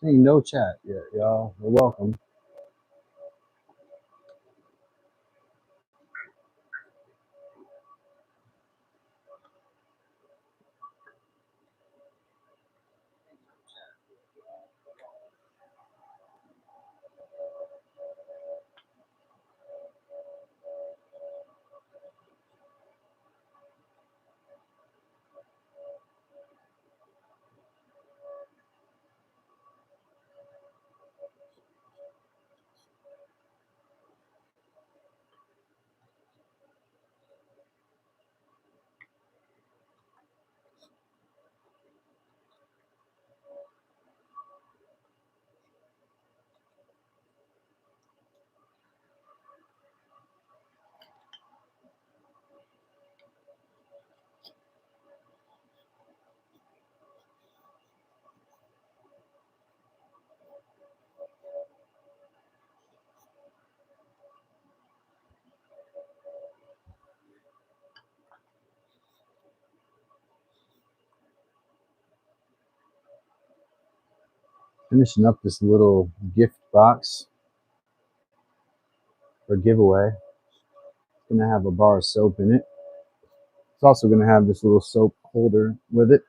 Seeing no chat yet, y'all. You're welcome. Finishing up this little gift box for giveaway. It's gonna have a bar of soap in it. It's also gonna have this little soap holder with it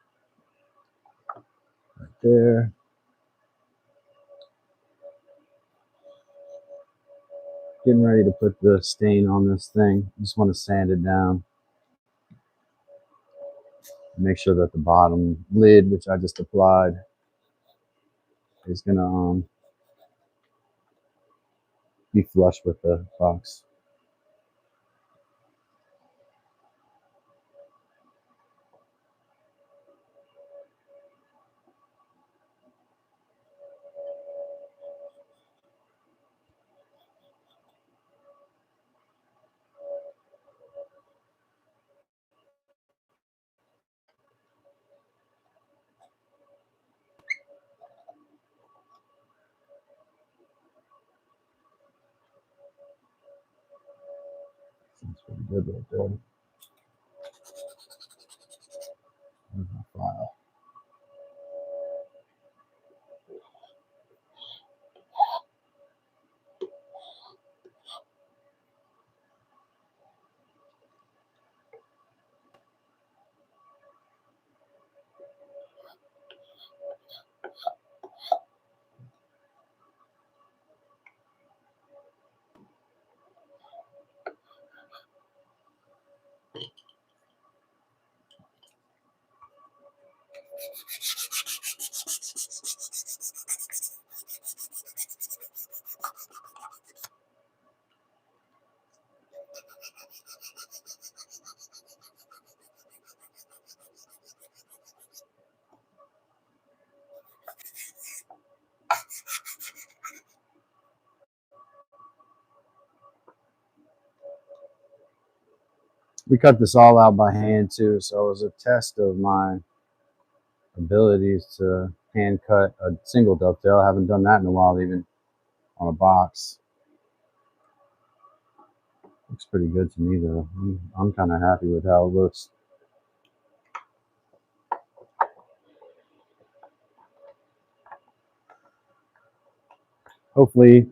right there. Getting ready to put the stain on this thing. Just want to sand it down. Make sure that the bottom lid, which I just applied, is gonna be flush with the box. That's pretty good right there. There's my file. We cut this all out by hand too, so it was a test of my abilities to hand cut a single dovetail. I haven't done that in a while, even on a box. Looks pretty good to me though. I'm kind of happy with how it looks. Hopefully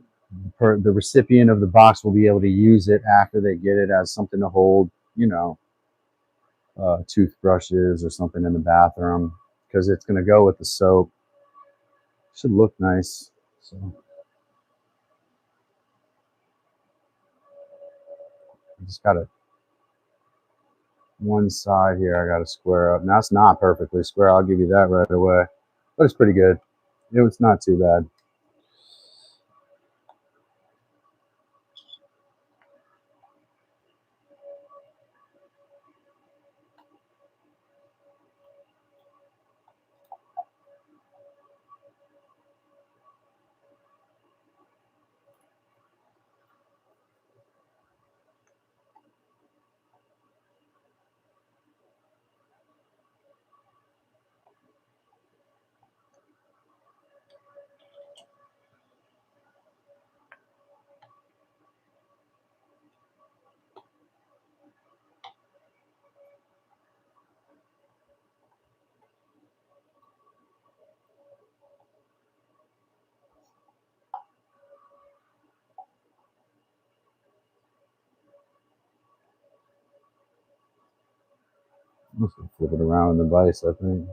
the recipient of the box will be able to use it after they get it as something to hold, you know, toothbrushes or something in the bathroom, because it's going to go with the soap. Should look nice. So I just got to one side here I got to square up. Now it's not perfectly square, I'll give you that right away, but it's pretty good. It's not too bad. I'm just gonna flip it around in the vise, I think.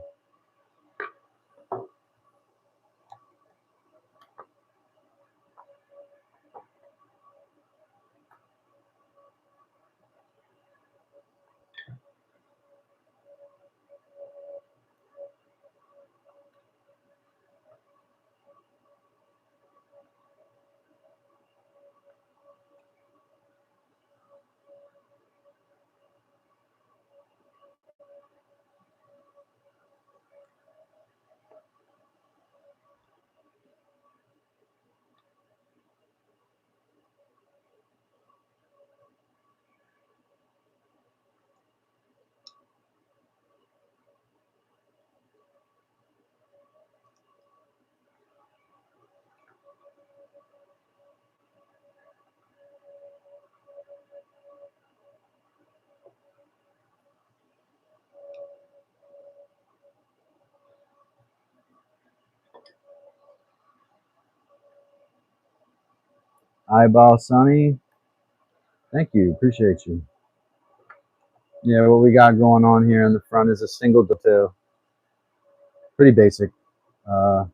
Eyeball Sunny, thank you, appreciate you. Yeah, what we got going on here in the front is a single dovetail. Pretty basic. Uh,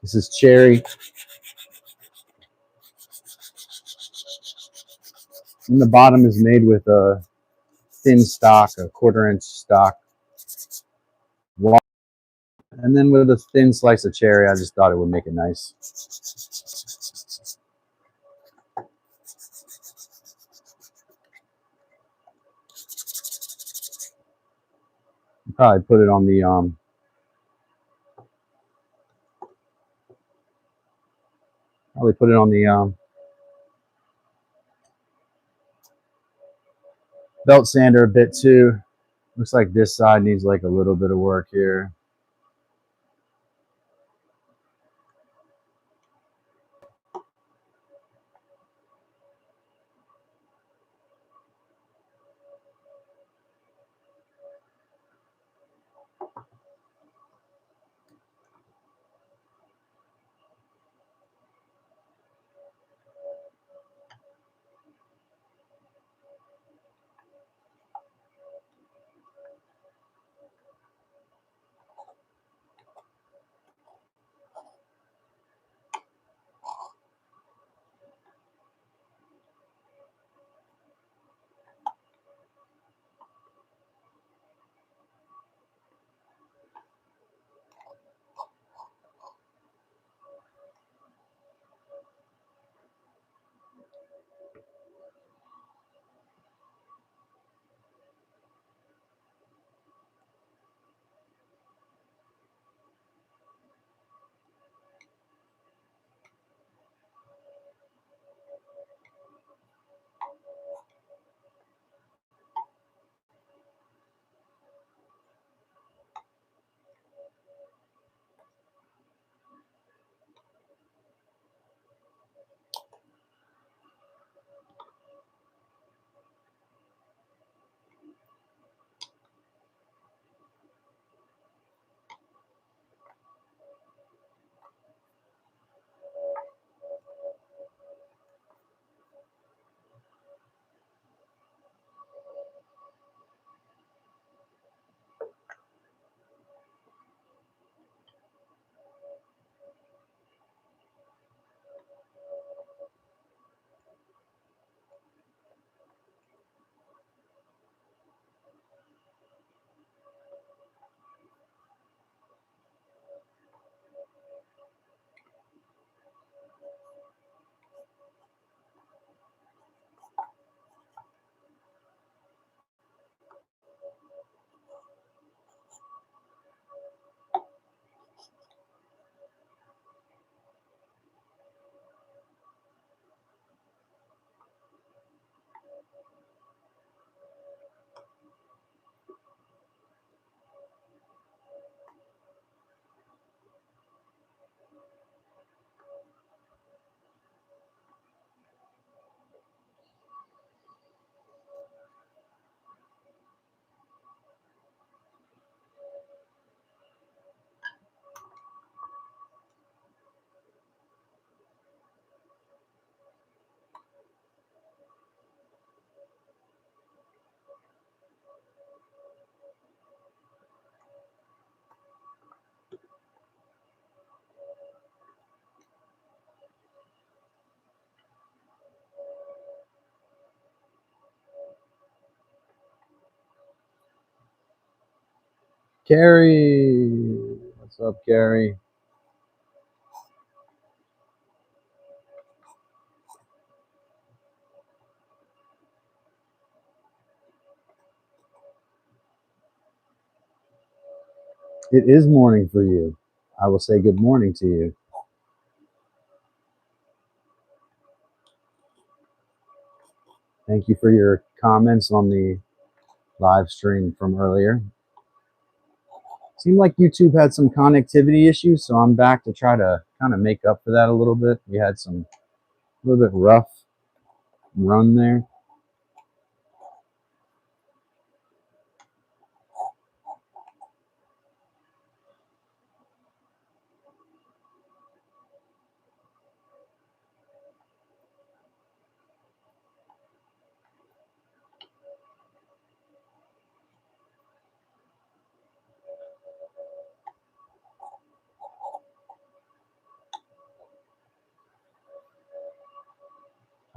this is cherry. And the bottom is made with a thin stock, a 1/4 inch stock. And then with a thin slice of cherry, I just thought it would make it nice. Probably put it on the belt sander a bit too. Looks like this side needs like a little bit of work here. Carrie. What's up, Carrie? It is morning for you. I will say good morning to you. Thank you for your comments on the live stream from earlier. Seemed like YouTube had some connectivity issues, so I'm back to try to kind of make up for that a little bit. We had some a little bit rough run there.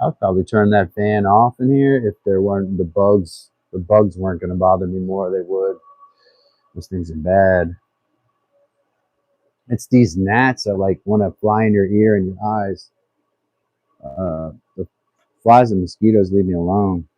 I'd probably turn that fan off in here if there weren't the bugs. The bugs weren't going to bother me more. They would. Those things are bad. It's these gnats that like want to fly in your ear and your eyes. The flies and mosquitoes leave me alone.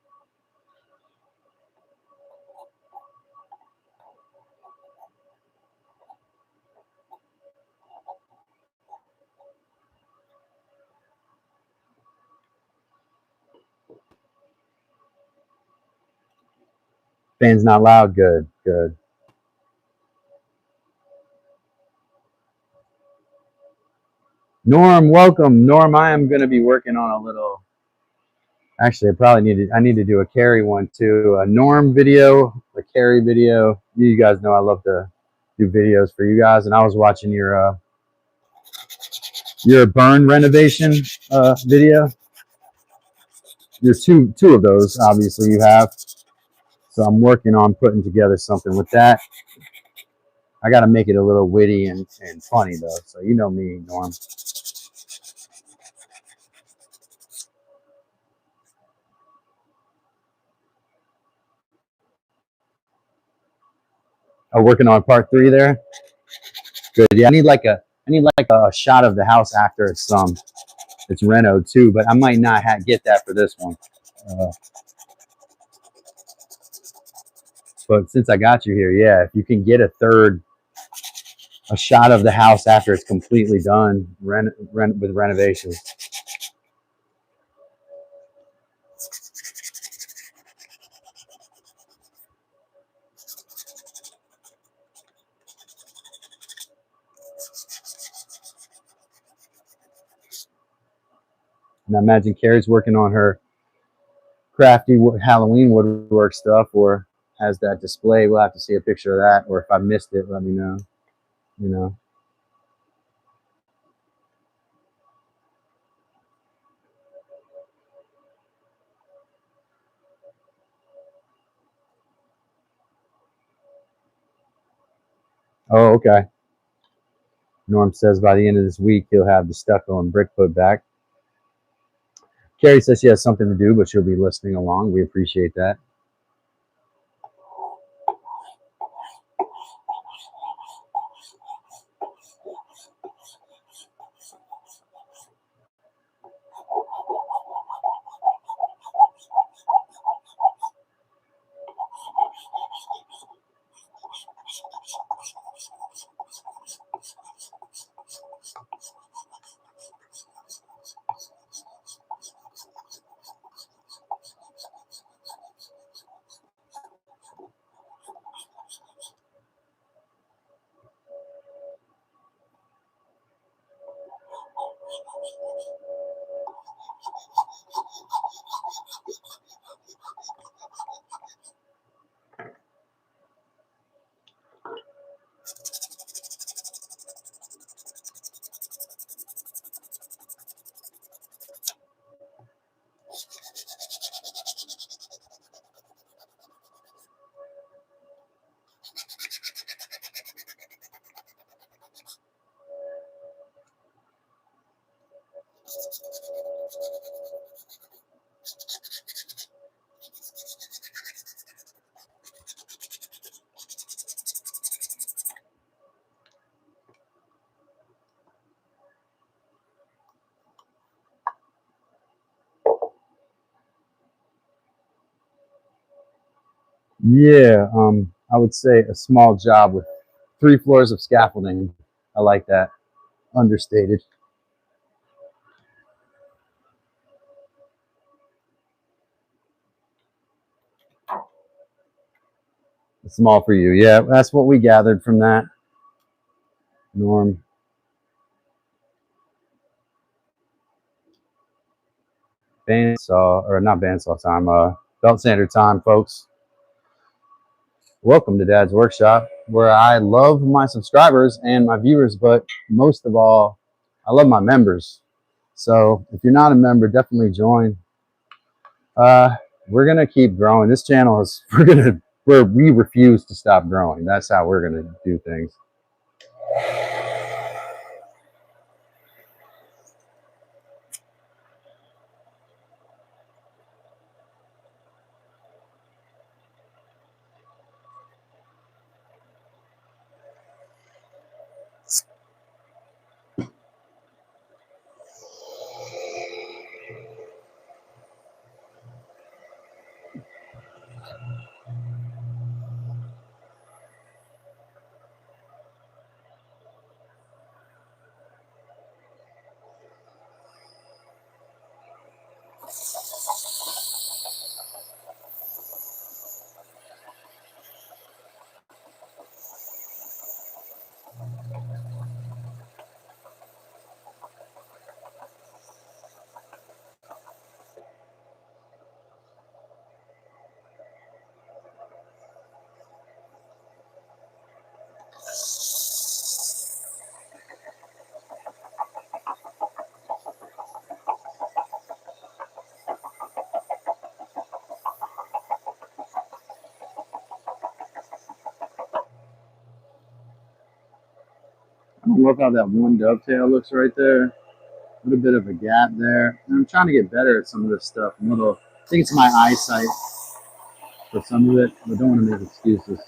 Fan's not loud. Good, good. Norm, welcome. Norm, I am going to be working on a little. Actually, I need to do a Carrie one too. A Norm video, a Carrie video. You guys know I love to do videos for you guys, and I was watching your burn renovation video. There's two of those, obviously you have. So I'm working on putting together something with that. I got to make it a little witty and funny though. So you know me, Norm. Oh, working on part 3 there. Good. Yeah, I need like a shot of the house after it's reno too, but I might not get that for this one. Uh, but since I got you here, yeah, if you can get a shot of the house after it's completely done, with renovations. And I imagine Carrie's working on her crafty Halloween woodwork stuff, or has that display. We'll have to see a picture of that, or if I missed it, let me know. You know. Oh, okay. Norm says by the end of this week he'll have the stucco and brick put back. Carrie says she has something to do, but she'll be listening along. We appreciate that. Yeah, I would say a small job with 3 floors of scaffolding. I like that. Understated. Small for you. Yeah, that's what we gathered from that. Norm. Bandsaw, or not bandsaw time, belt sander time, folks. Welcome to Dad's Workshop, where I love my subscribers and my viewers, but most of all, I love my members. So if you're not a member, definitely join. We're gonna keep growing. This channel is we refuse to stop growing. That's how we're gonna do things. I don't love how that one dovetail looks right there. A little bit of a gap there. And I'm trying to get better at some of this stuff. I think it's my eyesight for some of it, but don't want to make excuses.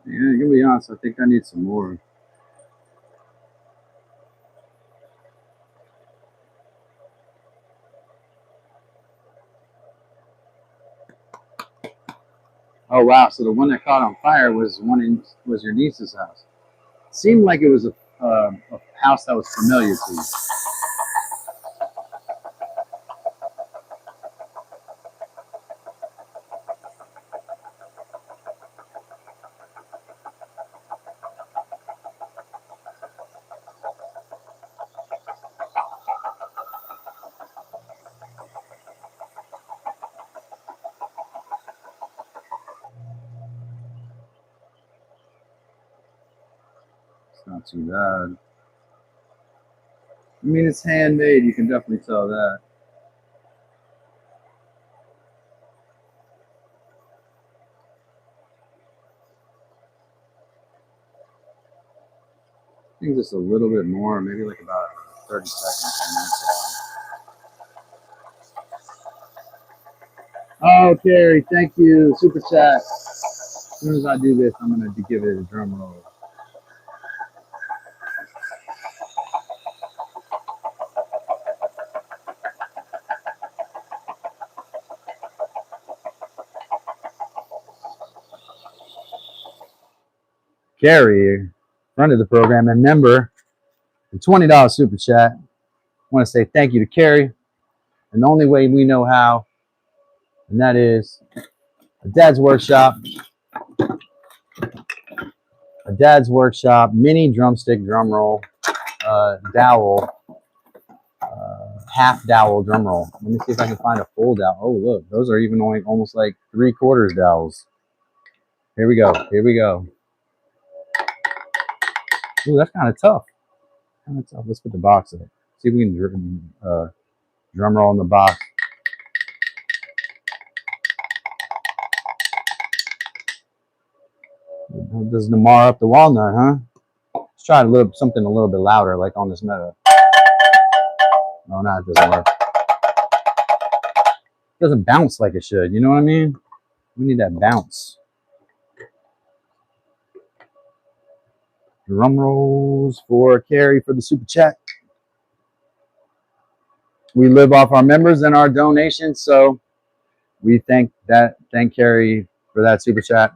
Yeah, gonna be honest, I think I need some more. Oh wow! So the one that caught on fire was your niece's house. It seemed like it was a house that was familiar to you. It's not too bad. I mean, it's handmade. You can definitely tell that. I think just a little bit more, maybe like about 30 seconds on that. Oh, Carrie, thank you. Super chat. As soon as I do this, I'm going to give it a drum roll. Carrie, friend of the program and member, the $20 super chat. I want to say thank you to Carrie. And the only way we know how, and that is a dad's workshop mini drumstick drum roll, dowel, half dowel drum roll. Let me see if I can find a full dowel. Oh, look, those are even only almost like 3/4 dowels. Here we go. Here we go. Ooh, that's kind of tough. Let's put the box in it. See if we can drum roll in the box. Does Namar up the walnut, huh? Let's try something a little bit louder, like on this meadow. No, no, it doesn't work. It doesn't bounce like it should. You know what I mean? We need that bounce. Drum rolls for Carrie for the super chat. We live off our members and our donations, so we thank Carrie for that super chat.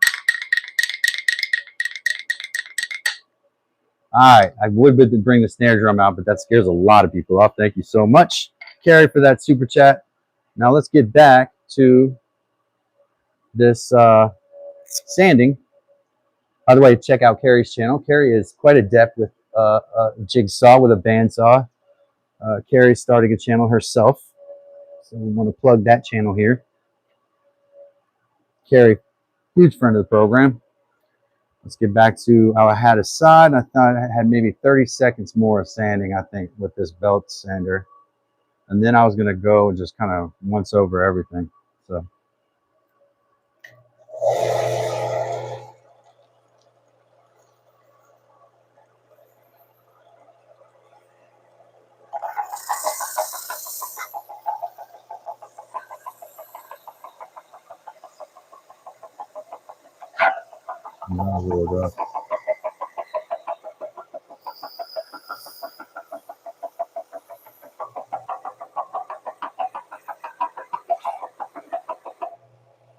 All right, I would bring the snare drum out, but that scares a lot of people off. Thank you so much, Carrie, for that super chat. Now let's get back to this sanding. By the way, check out Carrie's channel. Carrie is quite adept with a jigsaw with a bandsaw. Carrie's starting a channel herself, so we want to plug that channel here. Carrie, huge friend of the program. Let's get back to our hat aside. I thought I had maybe 30 seconds more of sanding, I think, with this belt sander. And then I was going to go and just kind of once over everything. So. Really rough.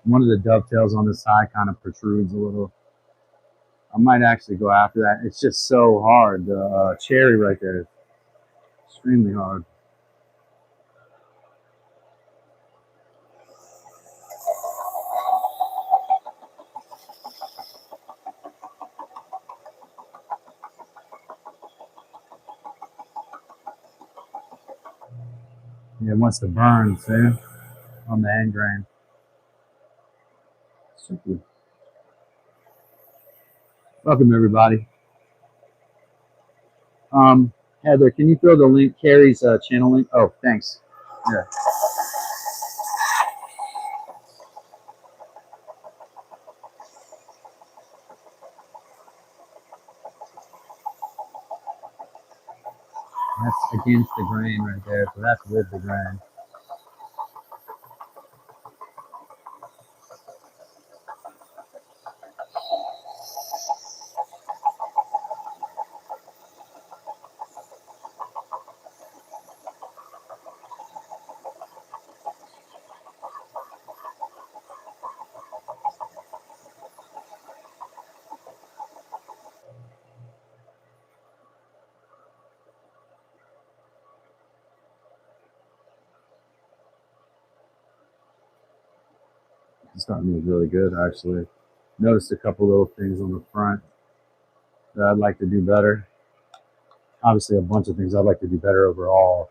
One of the dovetails on the side kind of protrudes a little. I might actually go after that. It's just so hard. The cherry right there is extremely hard. Yeah, it wants to burn, see? On the end grain. Super. Welcome, everybody. Heather, can you throw the link, Carrie's channel link? Oh, thanks. Yeah. That's against the grain right there, so that's with the grain. It's starting to look really good, actually. Noticed a couple little things on the front that I'd like to do better. Obviously, a bunch of things I'd like to do better overall.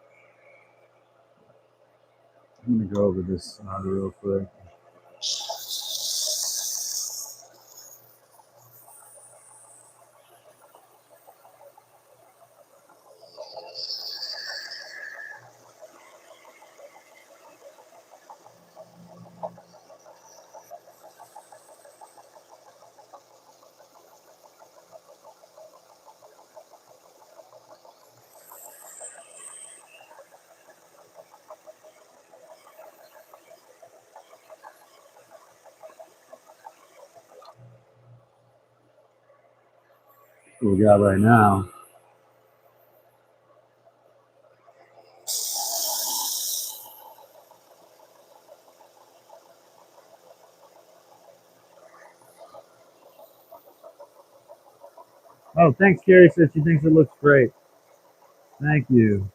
I'm going to go over this real quick. What we got right now. Oh, thanks. Carrie said she thinks it looks great. Thank you.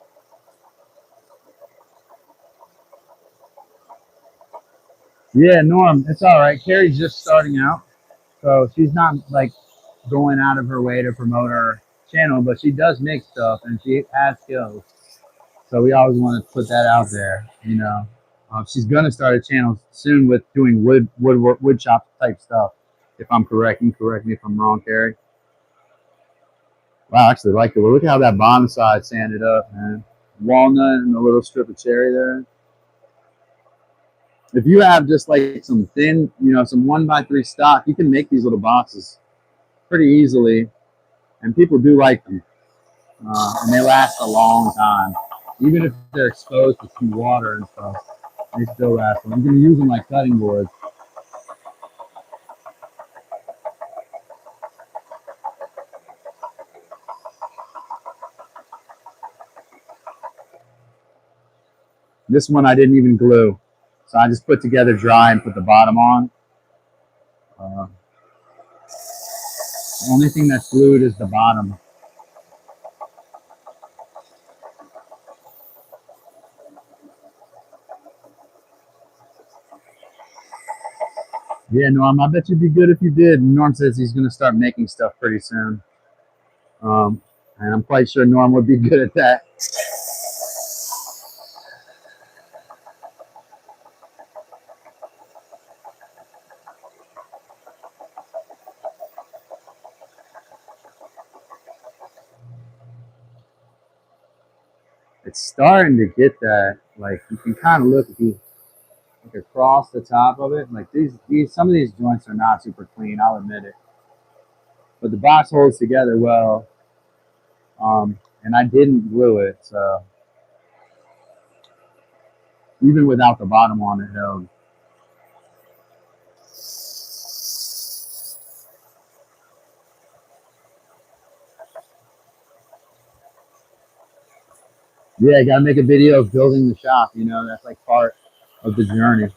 Yeah, Norm, it's all right. Carrie's just starting out, so she's not like going out of her way to promote her channel, but she does make stuff and she has skills. So we always want to put that out there. She's gonna start a channel soon with doing wood shop type stuff. If I'm correct, and correct me if I'm wrong, Carrie. Wow, I actually like it. Well, look at how that bottom side sanded up, man. Walnut and a little strip of cherry there. If you have just like some thin, some 1x3 stock, you can make these little boxes pretty easily, and people do like them, and they last a long time. Even if they're exposed to some water and stuff, they still last. You can use them like cutting boards. This one I didn't even glue, so I just put together dry and put the bottom on. Uh, the only thing that's glued is the bottom. Yeah, Norm, I bet you'd be good if you did. Norm says he's going to start making stuff pretty soon. And I'm quite sure Norm would be good at that. It's starting to get that. Like you can kind of look if you look across the top of it. Like these some of these joints are not super clean. I'll admit it, but the box holds together well. And I didn't glue it, so even without the bottom on it held. Yeah, I gotta make a video of building the shop. That's like part of the journey.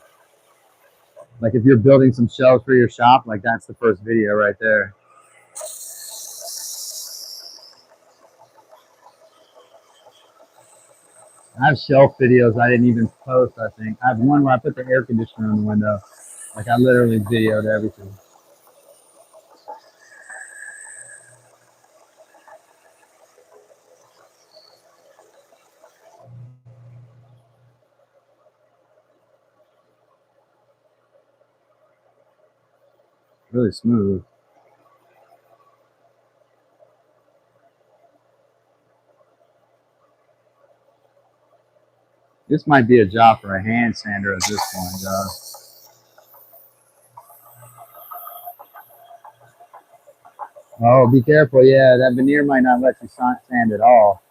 Like if you're building some shelves for your shop, like that's the first video right there. I have shelf videos I didn't even post, I think. I have one where I put the air conditioner in the window. Like I literally videoed everything. Really smooth. This might be a job for a hand sander at this point, guys. Oh, be careful. Yeah, that veneer might not let you sand at all.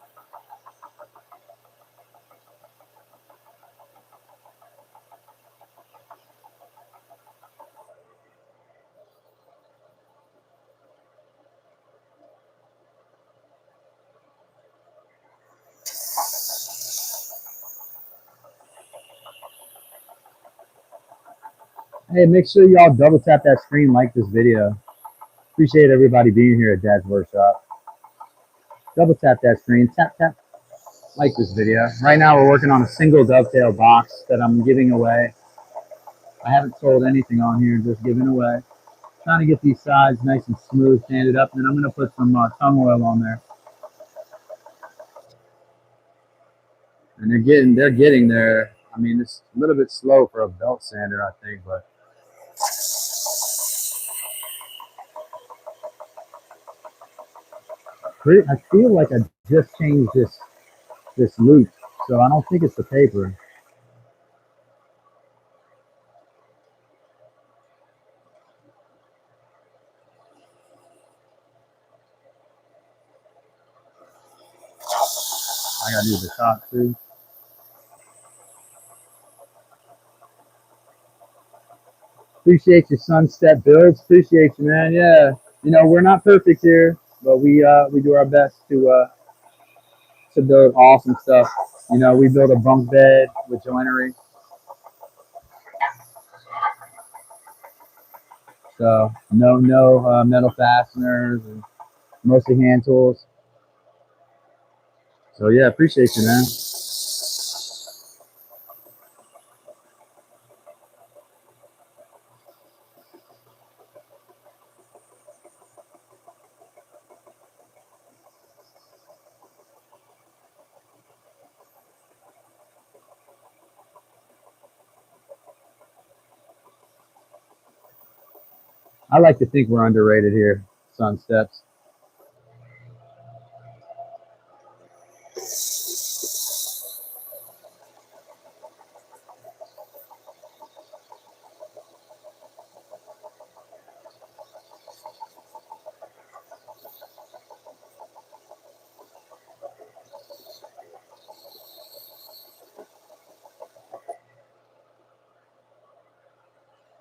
Hey, make sure y'all double tap that screen, like this video. Appreciate everybody being here at Dad's Workshop. Double tap that screen, tap, tap, like this video. Right now we're working on a single dovetail box that I'm giving away. I haven't sold anything on here, just giving away. Trying to get these sides nice and smooth, sanded up, and then I'm going to put some tongue oil on there. And they're getting there. I mean, it's a little bit slow for a belt sander, I think, but I feel like I just changed this loop, so I don't think it's the paper. I gotta do the top too. Appreciate your sunset builds. Appreciate you, man. Yeah, we're not perfect here, but we do our best to build awesome stuff. We build a bunk bed with joinery, so no metal fasteners. Mostly hand tools. So yeah, appreciate you, man. I like to think we're underrated here, Sun Steps.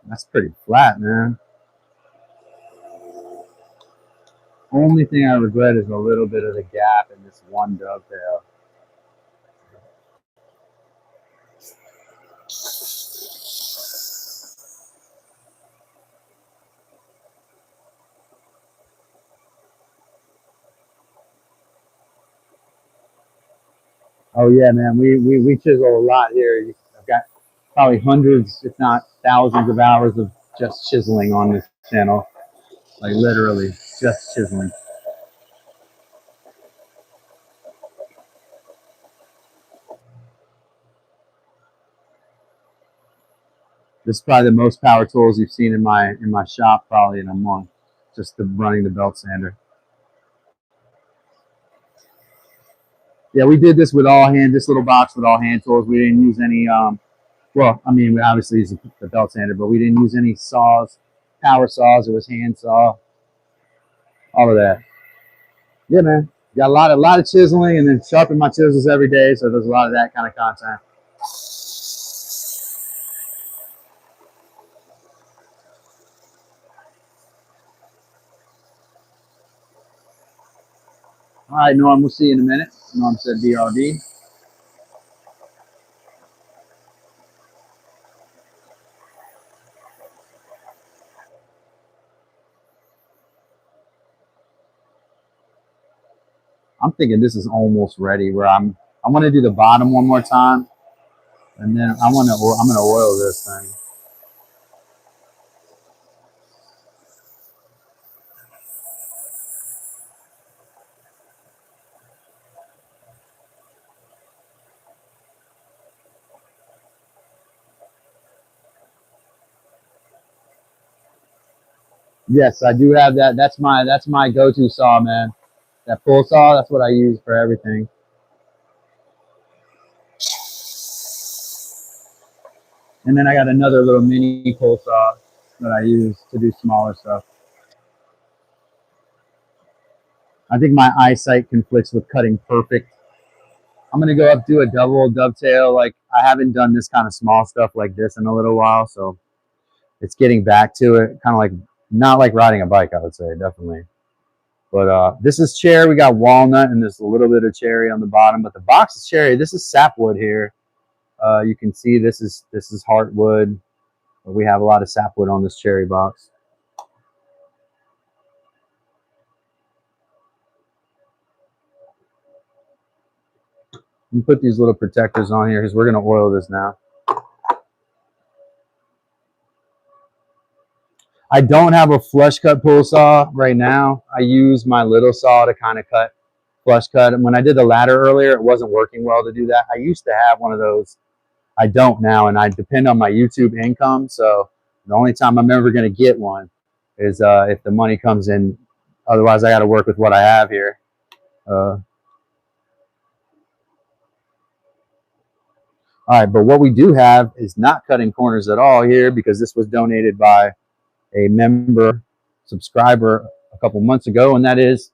That's pretty flat, man. Only thing I regret is a little bit of the gap in this one dovetail. Oh yeah, man. We chisel a lot here. I've got probably hundreds, if not thousands, of hours of just chiseling on this channel. Like literally, just chiseling. This is probably the most power tools you've seen in my shop probably in a month. Just running the belt sander. Yeah, we did this with all hand. This little box with all hand tools. We didn't use any. Well, I mean, we obviously used the belt sander, but we didn't use any saws, power saws. It was hand saw, all of that. Yeah, man. Got a lot of chiseling, and then sharpen my chisels every day. So there's a lot of that kind of content. All right, Norm. We'll see you in a minute. Norm said BRB. I'm thinking this is almost ready. Where I want to do the bottom one more time, and then I'm gonna oil this thing. Yes, I do have that. That's my go-to saw, man. That pull saw. That's what I use for everything. And then I got another little mini pull saw that I use to do smaller stuff. I think my eyesight conflicts with cutting perfect. I'm gonna go up do a double dovetail. Like I haven't done this kind of small stuff like this in a little while, so it's getting back to it. Kind of like not like riding a bike, I would say, definitely. But this is cherry. We got walnut and there's a little bit of cherry on the bottom. But the box is cherry. This is sapwood here. You can see this is heartwood. But we have a lot of sapwood on this cherry box. You put these little protectors on here because we're gonna oil this now. I don't have a flush cut pull saw right now. I use my little saw to kind of cut flush cut. And when I did the ladder earlier, it wasn't working well to do that. I used to have one of those. I don't now, and I depend on my YouTube income. So the only time I'm ever going to get one is if the money comes in. Otherwise, I got to work with what I have here. All right, but what we do have is not cutting corners at all here because this was donated by a member subscriber a couple months ago, and that is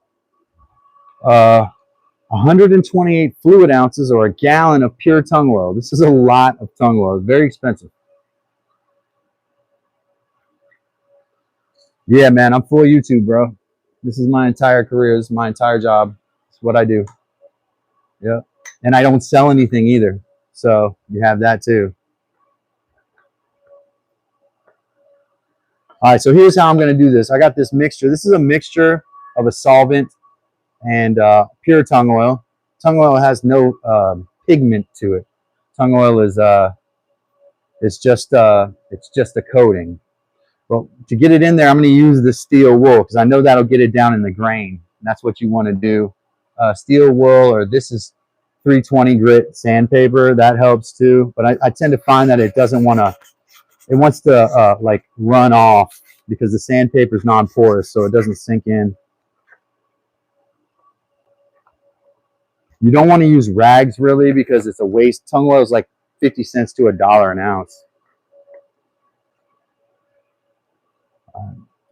128 fluid ounces or a gallon of pure tongue oil. This is a lot of tongue oil. Very expensive. Yeah, man, I'm full YouTube, bro. This is my entire career. This is my entire job. It's what I do. Yeah. And I don't sell anything either. So you have that too. All right, so here's how I'm going to do this. I got this mixture. This is a mixture of a solvent and pure tung oil. Tung oil has no pigment to it. Tung oil is it's just a coating. Well, to get it in there, I'm going to use the steel wool because I know that'll get it down in the grain. And that's what you want to do. Steel wool, or this is 320 grit sandpaper. That helps too. But I tend to find that it doesn't want to. It wants to like run off because the sandpaper is non-porous, so it doesn't sink in. You don't want to use rags really because it's a waste. Tung oil is like 50 cents to $1 an ounce.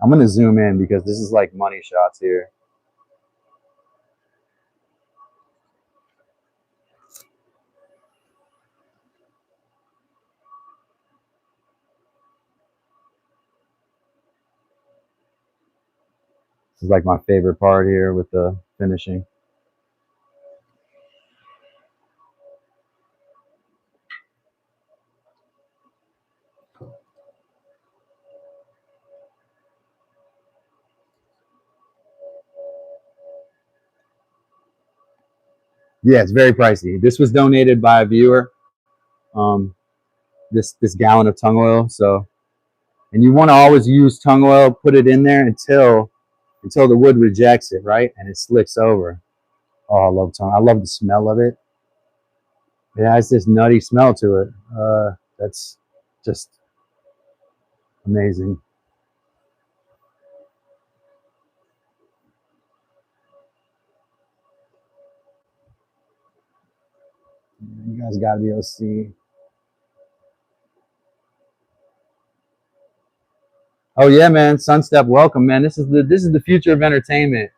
I'm going to zoom in because this is like money shots here. This is like my favorite part here with the finishing. Yeah, it's very pricey. This was donated by a viewer. Um, this gallon of tung oil. So, and you want to always use tung oil. Put it in there until the wood rejects it, right, and it slicks over. Oh, I love tung. I love the smell of it. It has this nutty smell to it. That's just amazing. You guys got to be able to see. Oh yeah, man, Sunstep, welcome, man. This is the future of entertainment.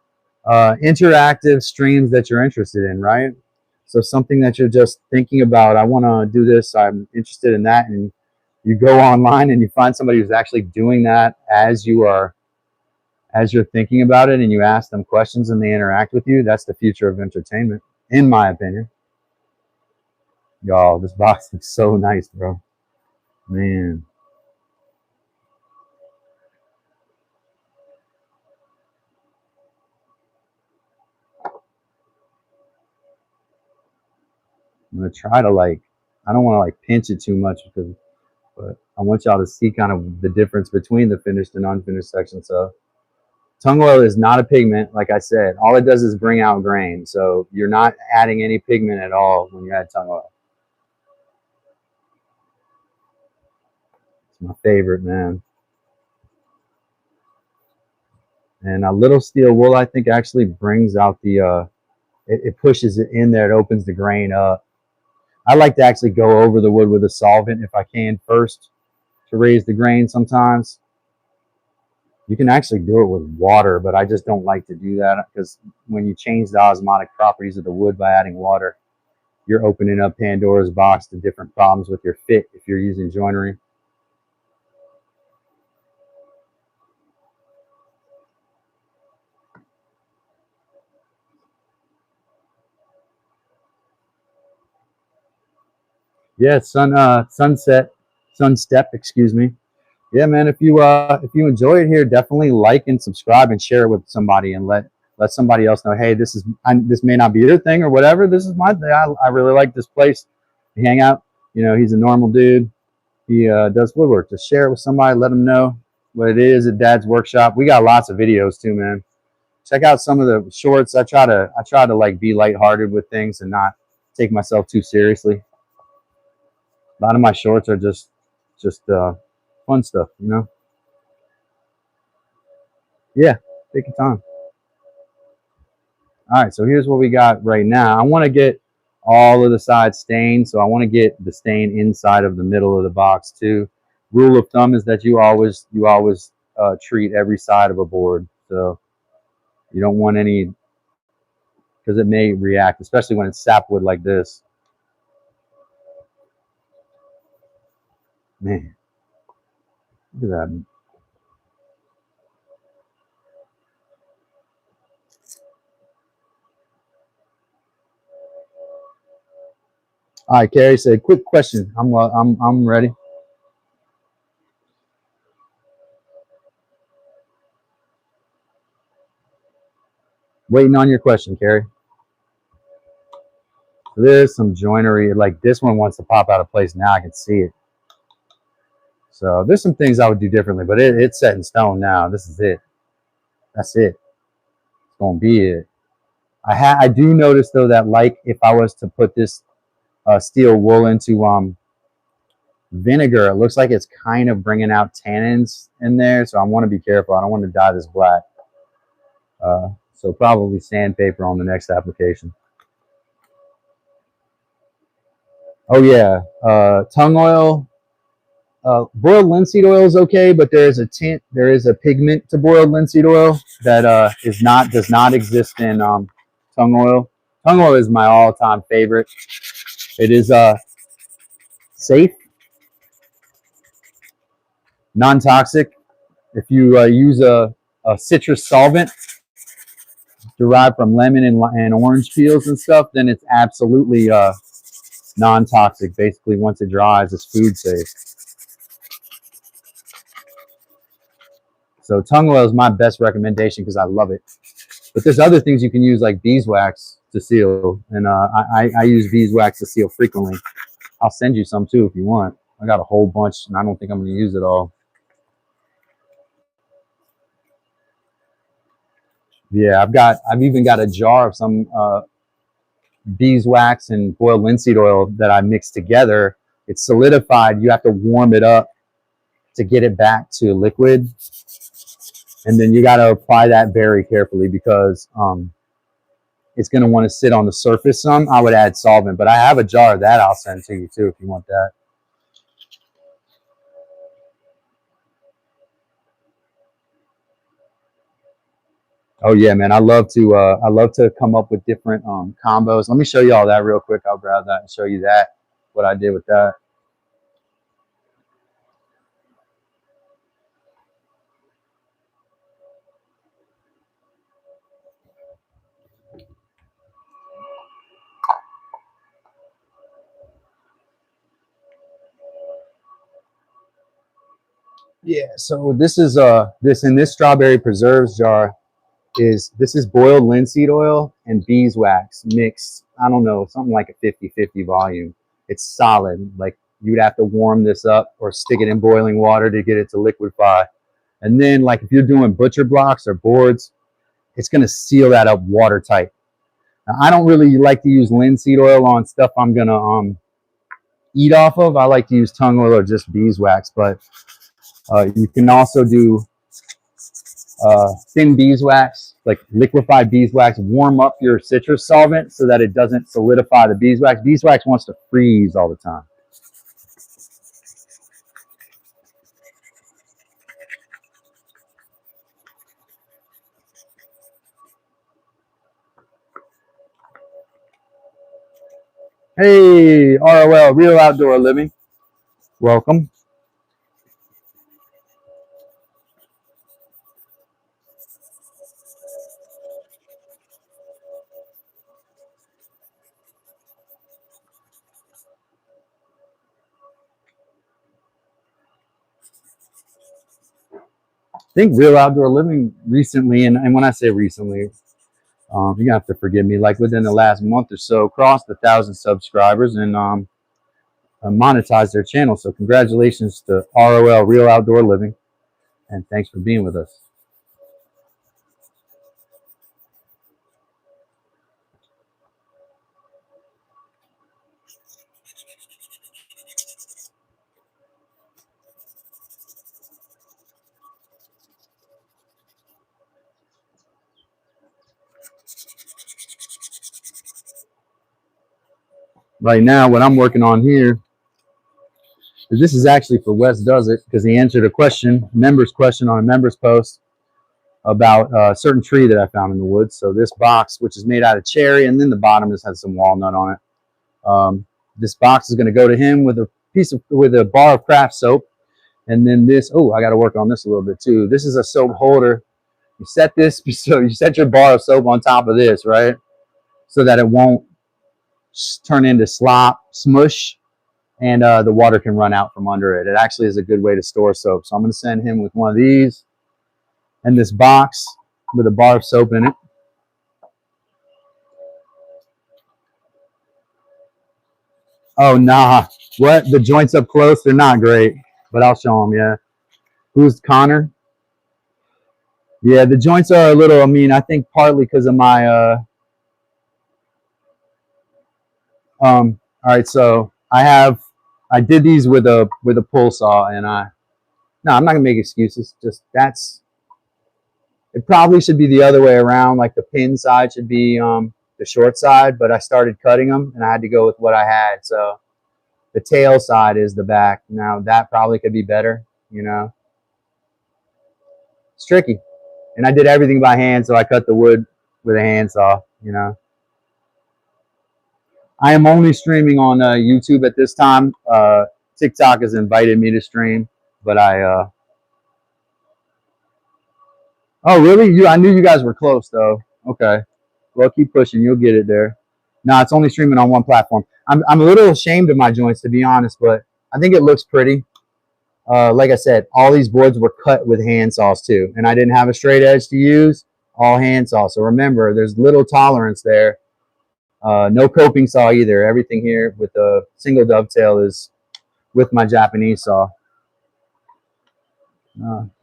Interactive streams that you're interested in, right? So something that you're just thinking about. I want to do this. I'm interested in that, and you go online and you find somebody who's actually doing that as you're thinking about it, and you ask them questions and they interact with you. That's the future of entertainment, in my opinion. Y'all, this box looks so nice, bro. Man. I'm gonna try to like, I don't want to like pinch it too much because, but I want y'all to see kind of the difference between the finished and unfinished section. So tung oil is not a pigment, like I said. All it does is bring out grain. So you're not adding any pigment at all when you add tung oil. It's my favorite, man. And a little steel wool, I think, actually brings out the, it pushes it in there. It opens the grain up. I like to actually go over the wood with a solvent if I can first to raise the grain sometimes. You can actually do it with water, but I just don't like to do that because when you change the osmotic properties of the wood by adding water, you're opening up Pandora's box to different problems with your fit if you're using joinery. Yeah, sunstep, excuse me. Yeah, man, if you enjoy it here, definitely like and subscribe and share it with somebody and let somebody else know, hey, this may not be your thing or whatever. This is my thing. I really like this place to hang out. You know, he's a normal dude. He does woodwork. Just share it with somebody. Let them know what it is at Dad's workshop. We got lots of videos too, man. Check out some of the shorts. I try to like be lighthearted with things and not take myself too seriously. A lot of my shorts are just fun stuff, you know. Yeah, take your time. All right, so here's what we got right now. I want to get all of the sides stained, so I want to get the stain inside of the middle of the box too. Rule of thumb is that you always treat every side of a board, so you don't want any because it may react, especially when it's sapwood like this. Man, look at that. All right, Carrie said, quick question. I'm ready. Waiting on your question, Carrie. There's some joinery. Like this one wants to pop out of place. Now I can see it. So there's some things I would do differently, but it's set in stone now. This is it. That's it. It's gonna be it. I do notice though that like if I was to put this steel wool into vinegar, it looks like it's kind of bringing out tannins in there. So I want to be careful. I don't want to dye this black. So probably sandpaper on the next application. Oh yeah, tung oil. Boiled linseed oil is okay, but there is a tint, there is a pigment to boiled linseed oil that does not exist in tung oil. Tung oil is my all-time favorite. It is safe, non-toxic. If you use a citrus solvent derived from lemon and orange peels and stuff, then it's absolutely non-toxic. Basically, once it dries, it's food safe. So tung oil is my best recommendation because I love it. But there's other things you can use like beeswax to seal, and I use beeswax to seal frequently. I'll send you some too if you want. I got a whole bunch, and I don't think I'm going to use it all. Yeah, I've even got a jar of some beeswax and boiled linseed oil that I mixed together. It's solidified. You have to warm it up to get it back to liquid, and then you got to apply that very carefully because it's going to want to sit on the surface some. I would add solvent, but I have a jar of that I'll send to you too if you want that. Oh yeah, man, I love to come up with different combos. Let me show you all that real quick. I'll grab that and show you that, what I did with that. Yeah, so this is this in this strawberry preserves jar this is boiled linseed oil and beeswax mixed. I don't know, something like a 50-50 volume. It's solid. Like you'd have to warm this up or stick it in boiling water to get it to liquefy. And then like if you're doing butcher blocks or boards, it's going to seal that up watertight. Now, I don't really like to use linseed oil on stuff I'm going to eat off of. I like to use tung oil or just beeswax, but you can also do thin beeswax, like liquefied beeswax. Warm up your citrus solvent so that it doesn't solidify the beeswax. Beeswax wants to freeze all the time. Hey, ROL, Real Outdoor Living. Welcome. I think Real Outdoor Living recently, and when I say recently, you have to forgive me, like within the last month or so, crossed 1,000 subscribers and monetized their channel. So congratulations to ROL, Real Outdoor Living, and thanks for being with us. Right now, what I'm working on here is this is actually for Wes Does It because he answered a question, member's question on a member's post about a certain tree that I found in the woods. So this box, which is made out of cherry, and then the bottom just has some walnut on it. This box is going to go to him with a bar of craft soap, and then this. Oh, I got to work on this a little bit too. This is a soap holder. You set this, so you set your bar of soap on top of this, right, so that it won't turn into slop, smush, and the water can run out from under it. It actually is a good way to store soap. So I'm going to send him with one of these and this box with a bar of soap in it. Oh, nah. What? The joints up close, they're not great, but I'll show them, yeah. Who's Connor? Yeah, the joints are a little, I mean, I think partly because of my, all right, so I did these with a pull saw, and no, I'm not gonna make excuses. Just it probably should be the other way around. Like the pin side should be the short side, but I started cutting them, and I had to go with what I had. So the tail side is the back. Now that probably could be better, you know. It's tricky. And I did everything by hand, so I cut the wood with a handsaw, you know. I am only streaming on YouTube at this time. TikTok has invited me to stream, but oh, really? I knew you guys were close, though. Okay. Well, keep pushing. You'll get it there. No, it's only streaming on one platform. I'm a little ashamed of my joints, to be honest, but I think it looks pretty. Like I said, all these boards were cut with hand saws too, and I didn't have a straight edge to use. All hand saw. So remember, there's little tolerance there. No coping saw either. Everything here with a single dovetail is with my Japanese saw.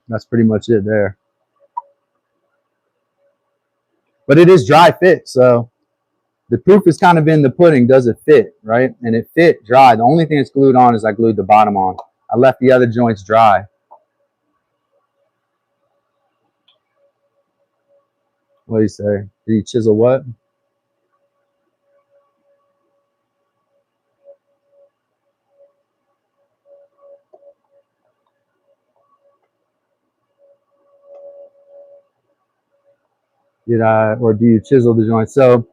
That's pretty much it there. But it is dry fit, so the proof is kind of in the pudding. Does it fit, right? And it fit dry. The only thing that's glued on is I glued the bottom on. I left the other joints dry. What do you say? Did you chisel what? Did I, or do you chisel the joint? So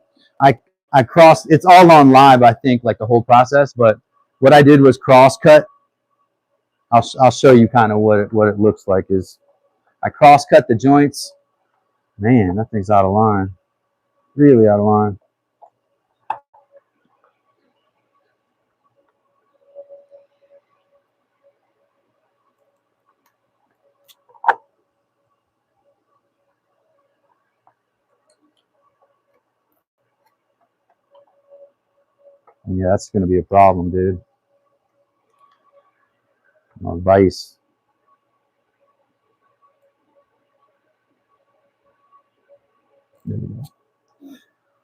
I crossed, it's all on live, I think, like the whole process, but what I did was cross cut. I'll show you kind of what it looks like is I cross cut the joints. Man, that thing's out of line. Really out of line. Yeah, that's going to be a problem, dude. Vice.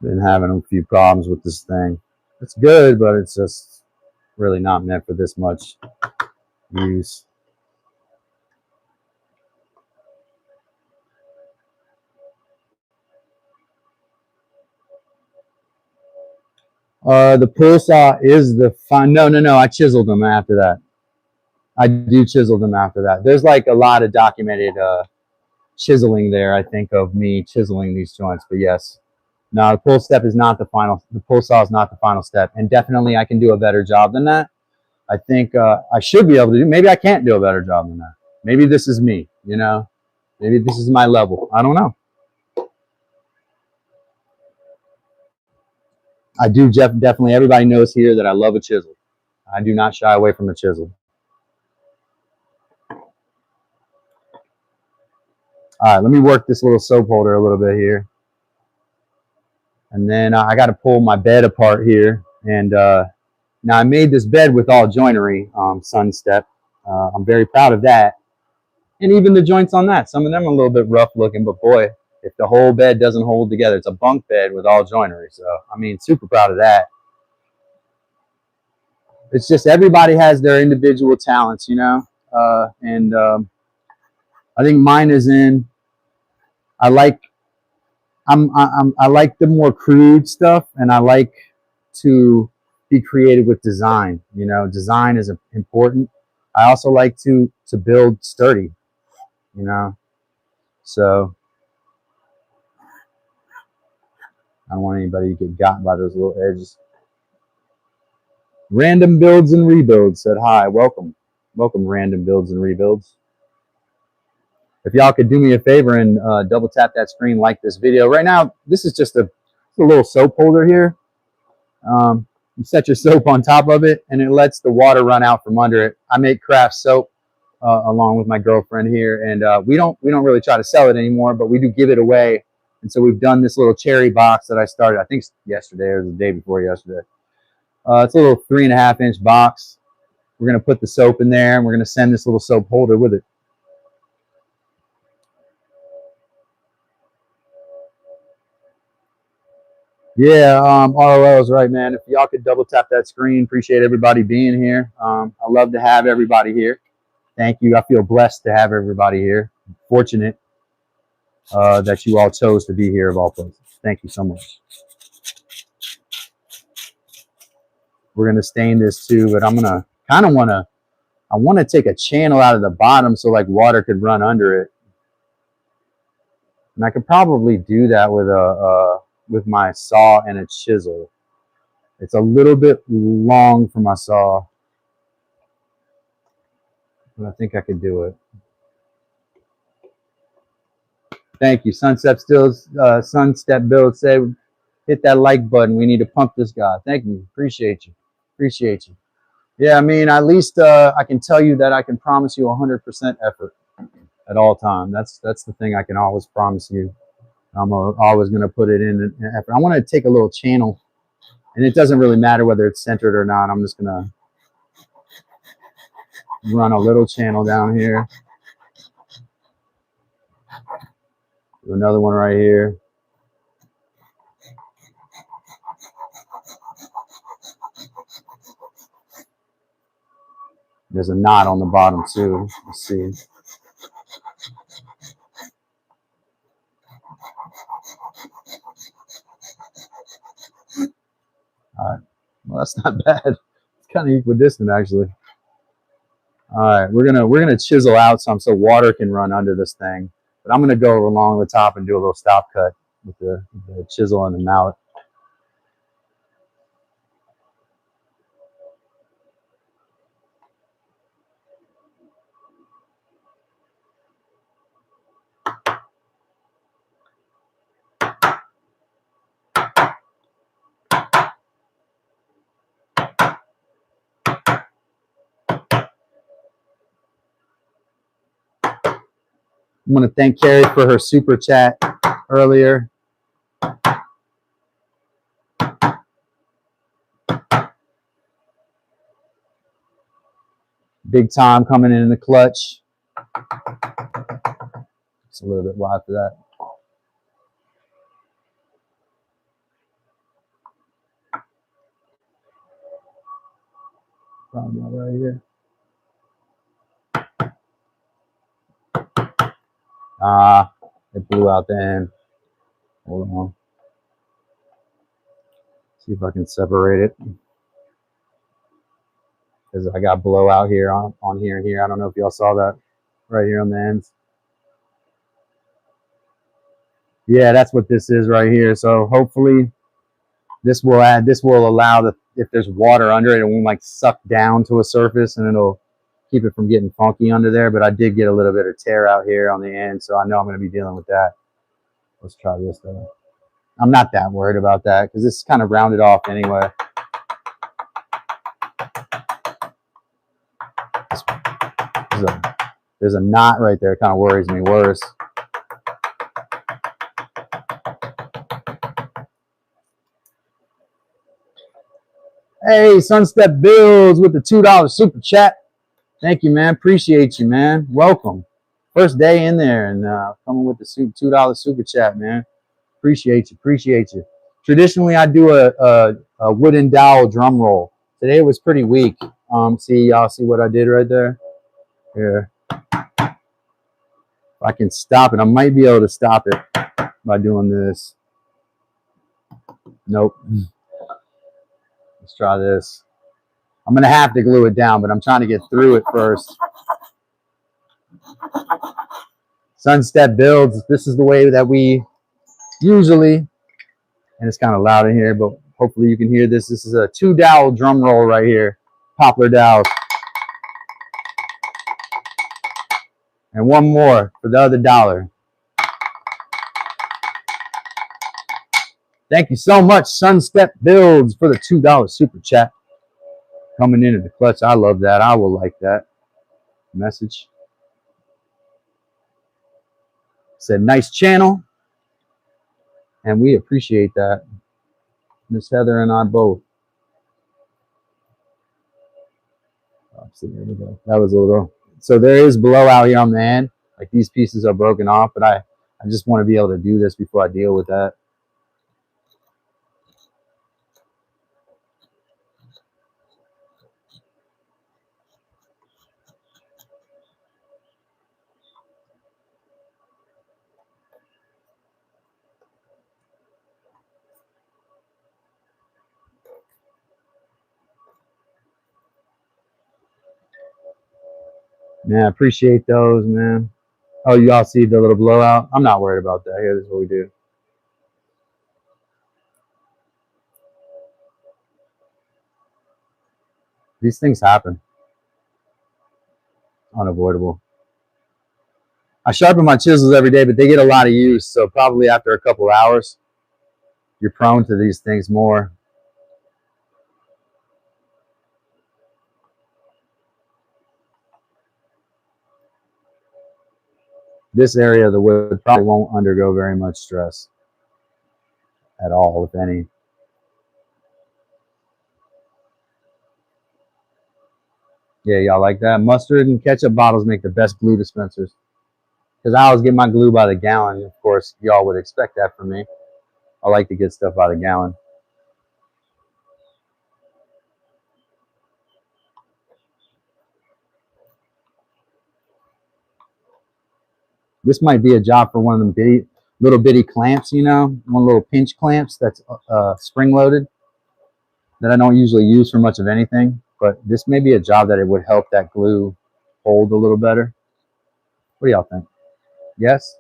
Been having a few problems with this thing. It's good, but it's just really not meant for this much use. The pull saw is the fine. No. I chiseled them after that. I do chisel them after that. There's like a lot of documented chiseling there, I think, of me chiseling these joints. But yes, no, the pull step is not the final. The pull saw is not the final step, and definitely I can do a better job than that. I think I should be able to do. Maybe I can't do a better job than that. Maybe this is me. You know, maybe this is my level. I don't know. I do, Jeff. Definitely, everybody knows here that I love a chisel. I do not shy away from a chisel. All right, let me work this little soap holder a little bit here. And then I got to pull my bed apart here. And now I made this bed with all joinery, Sun Step. I'm very proud of that. And even the joints on that, some of them are a little bit rough looking, but boy, if the whole bed doesn't hold together, it's a bunk bed with all joinery. So, I mean, super proud of that. It's just everybody has their individual talents, you know? And I think mine is in, I like I like the more crude stuff, and I like to be creative with design. You know, design is important. I also like to build sturdy. You know, so I don't want anybody to get gotten by those little edges. Random Builds and Rebuilds said hi. Welcome, Random Builds and Rebuilds. If y'all could do me a favor and double tap that screen, like this video. Right now, this is just a little soap holder here. You set your soap on top of it, and it lets the water run out from under it. I make craft soap along with my girlfriend here, and we don't really try to sell it anymore, but we do give it away. And so we've done this little cherry box that I started, I think yesterday or the day before yesterday. It's a little 3.5-inch box. We're going to put the soap in there, and we're going to send this little soap holder with it. Yeah, ROL is right, man. If y'all could double tap that screen, appreciate everybody being here. I love to have everybody here. Thank you. I feel blessed to have everybody here. Fortunate that you all chose to be here of all places. Thank you so much. We're gonna stain this too, but I'm gonna kind of I want to take a channel out of the bottom so like water could run under it, and I could probably do that with my saw and a chisel. It's a little bit long for my saw, but I think I could do it. Thank you, Sunstep Build. Say, hit that like button. We need to pump this guy. Thank you. Appreciate you. Appreciate you. Yeah, I mean, at least I can tell you that I can promise you 100% effort at all time. That's the thing I can always promise you. I'm always going to put it in effort. I want to take a little channel, and it doesn't really matter whether it's centered or not. I'm just going to run a little channel down here. Do another one right here. There's a knot on the bottom too. Let's see. All right. Well, that's not bad. It's kind of equidistant actually. All right, we're gonna chisel out some so water can run under this thing. But I'm gonna go along the top and do a little stop cut with the chisel and the mallet. I'm gonna thank Carrie for her super chat earlier. Big time coming in the clutch. It's a little bit wide for that. Probably right here. It blew out the end. Hold on. See if I can separate it. Because I got blowout here on here and here. I don't know if y'all saw that right here on the ends. Yeah, that's what this is right here. So hopefully this will allow if there's water under it, it won't like suck down to a surface and it'll keep it from getting funky under there. But I did get a little bit of tear out here on the end, so I know I'm going to be dealing with that. Let's try this though. I'm not that worried about that because this is kind of rounded off anyway. There's a knot right there. It kind of worries me worse. Hey, Sunstep Builds with the $2 super chat. Thank you, man. Appreciate you, man. Welcome. First day in there and coming with the $2 super chat, man. Appreciate you. Appreciate you. Traditionally, I do a wooden dowel drum roll. Today was pretty weak. Y'all see what I did right there? Here. If I can stop it, I might be able to stop it by doing this. Nope. Let's try this. I'm going to have to glue it down, but I'm trying to get through it first. Sunstep Builds. This is the way that we usually, and it's kind of loud in here, but hopefully you can hear this. This is a 2 dowel drum roll right here. Poplar dowels. And one more for the other $1. Thank you so much, Sunstep Builds, for the $2 super chat. Coming into the clutch. I love that. I will like that message. Said nice channel. And we appreciate that. Miss Heather and I both. See, there we go. That was a little. So there is blowout here on the end. Like these pieces are broken off, but I just want to be able to do this before I deal with that. Man, I appreciate those, man. Oh, you all see the little blowout? I'm not worried about that. Here's what we do. These things happen. Unavoidable. I sharpen my chisels every day, but they get a lot of use. So probably after a couple hours, you're prone to these things more. This area of the wood probably won't undergo very much stress at all, if any. Yeah, y'all like that? Mustard and ketchup bottles make the best glue dispensers. Because I always get my glue by the gallon. Of course, y'all would expect that from me. I like to get stuff by the gallon. This might be a job for one of them little bitty clamps, you know, one little pinch clamps that's spring loaded that I don't usually use for much of anything. But this may be a job that it would help that glue hold a little better. What do y'all think? Yes?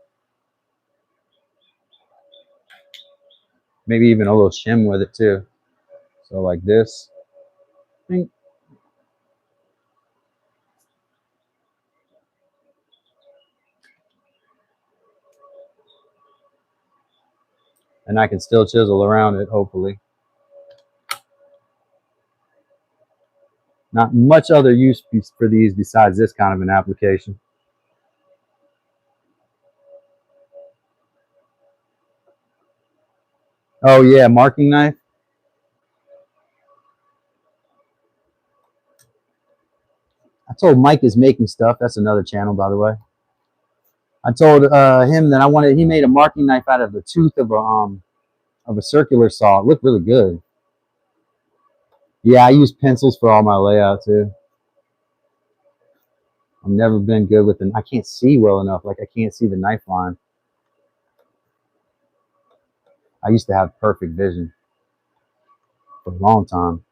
Maybe even a little shim with it too. So like this. And I can still chisel around it, hopefully. Not much other use for these besides this kind of an application. Oh yeah, marking knife. I told Mike is making stuff. That's another channel, by the way. I told him that I wanted. He made a marking knife out of the tooth of a circular saw. It looked really good. Yeah, I use pencils for all my layout too. I've never been good with them. I can't see well enough. Like I can't see the knife line. I used to have perfect vision for a long time.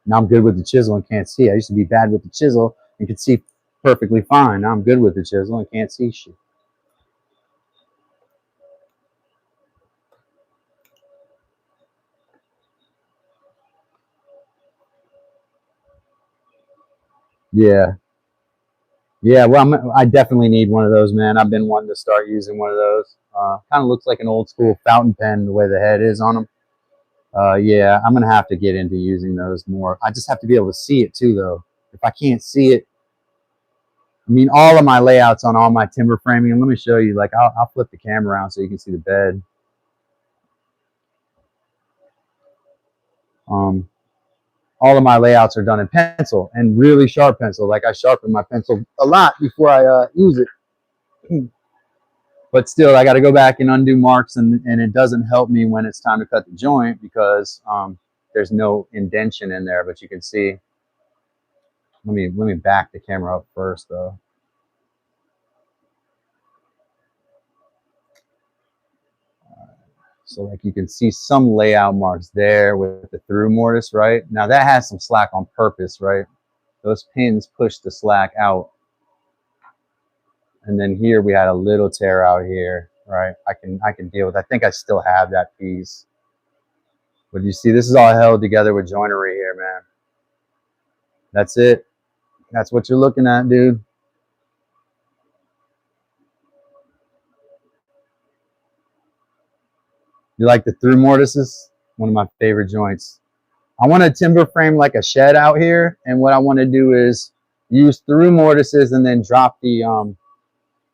Now I'm good with the chisel and can't see. I used to be bad with the chisel and could see perfectly fine. Now I'm good with the chisel and can't see shit. Yeah. Yeah, well, I definitely need one of those, man. I've been wanting to start using one of those. Kind of looks like an old school fountain pen, the way the head is on them. Yeah, I'm gonna have to get into using those more. I just have to be able to see it too, though. If I can't see it, I mean, all of my layouts on all my timber framing. And let me show you. Like, I'll flip the camera around so you can see the bed. All of my layouts are done in pencil and really sharp pencil. Like I sharpen my pencil a lot before I use it. But still, I got to go back and undo marks, and it doesn't help me when it's time to cut the joint because there's no indentation in there. But you can see. Let me back the camera up first, though. So like you can see some layout marks there with the through mortise, right? Now that has some slack on purpose, right? Those pins push the slack out. And then here we had a little tear out here, right? I can deal with. I think I still have that piece. But you see, this is all held together with joinery here, man. That's it. That's what you're looking at, dude. You like the through mortises? One of my favorite joints. I want to timber frame like a shed out here, and what I want to do is use through mortises and then drop the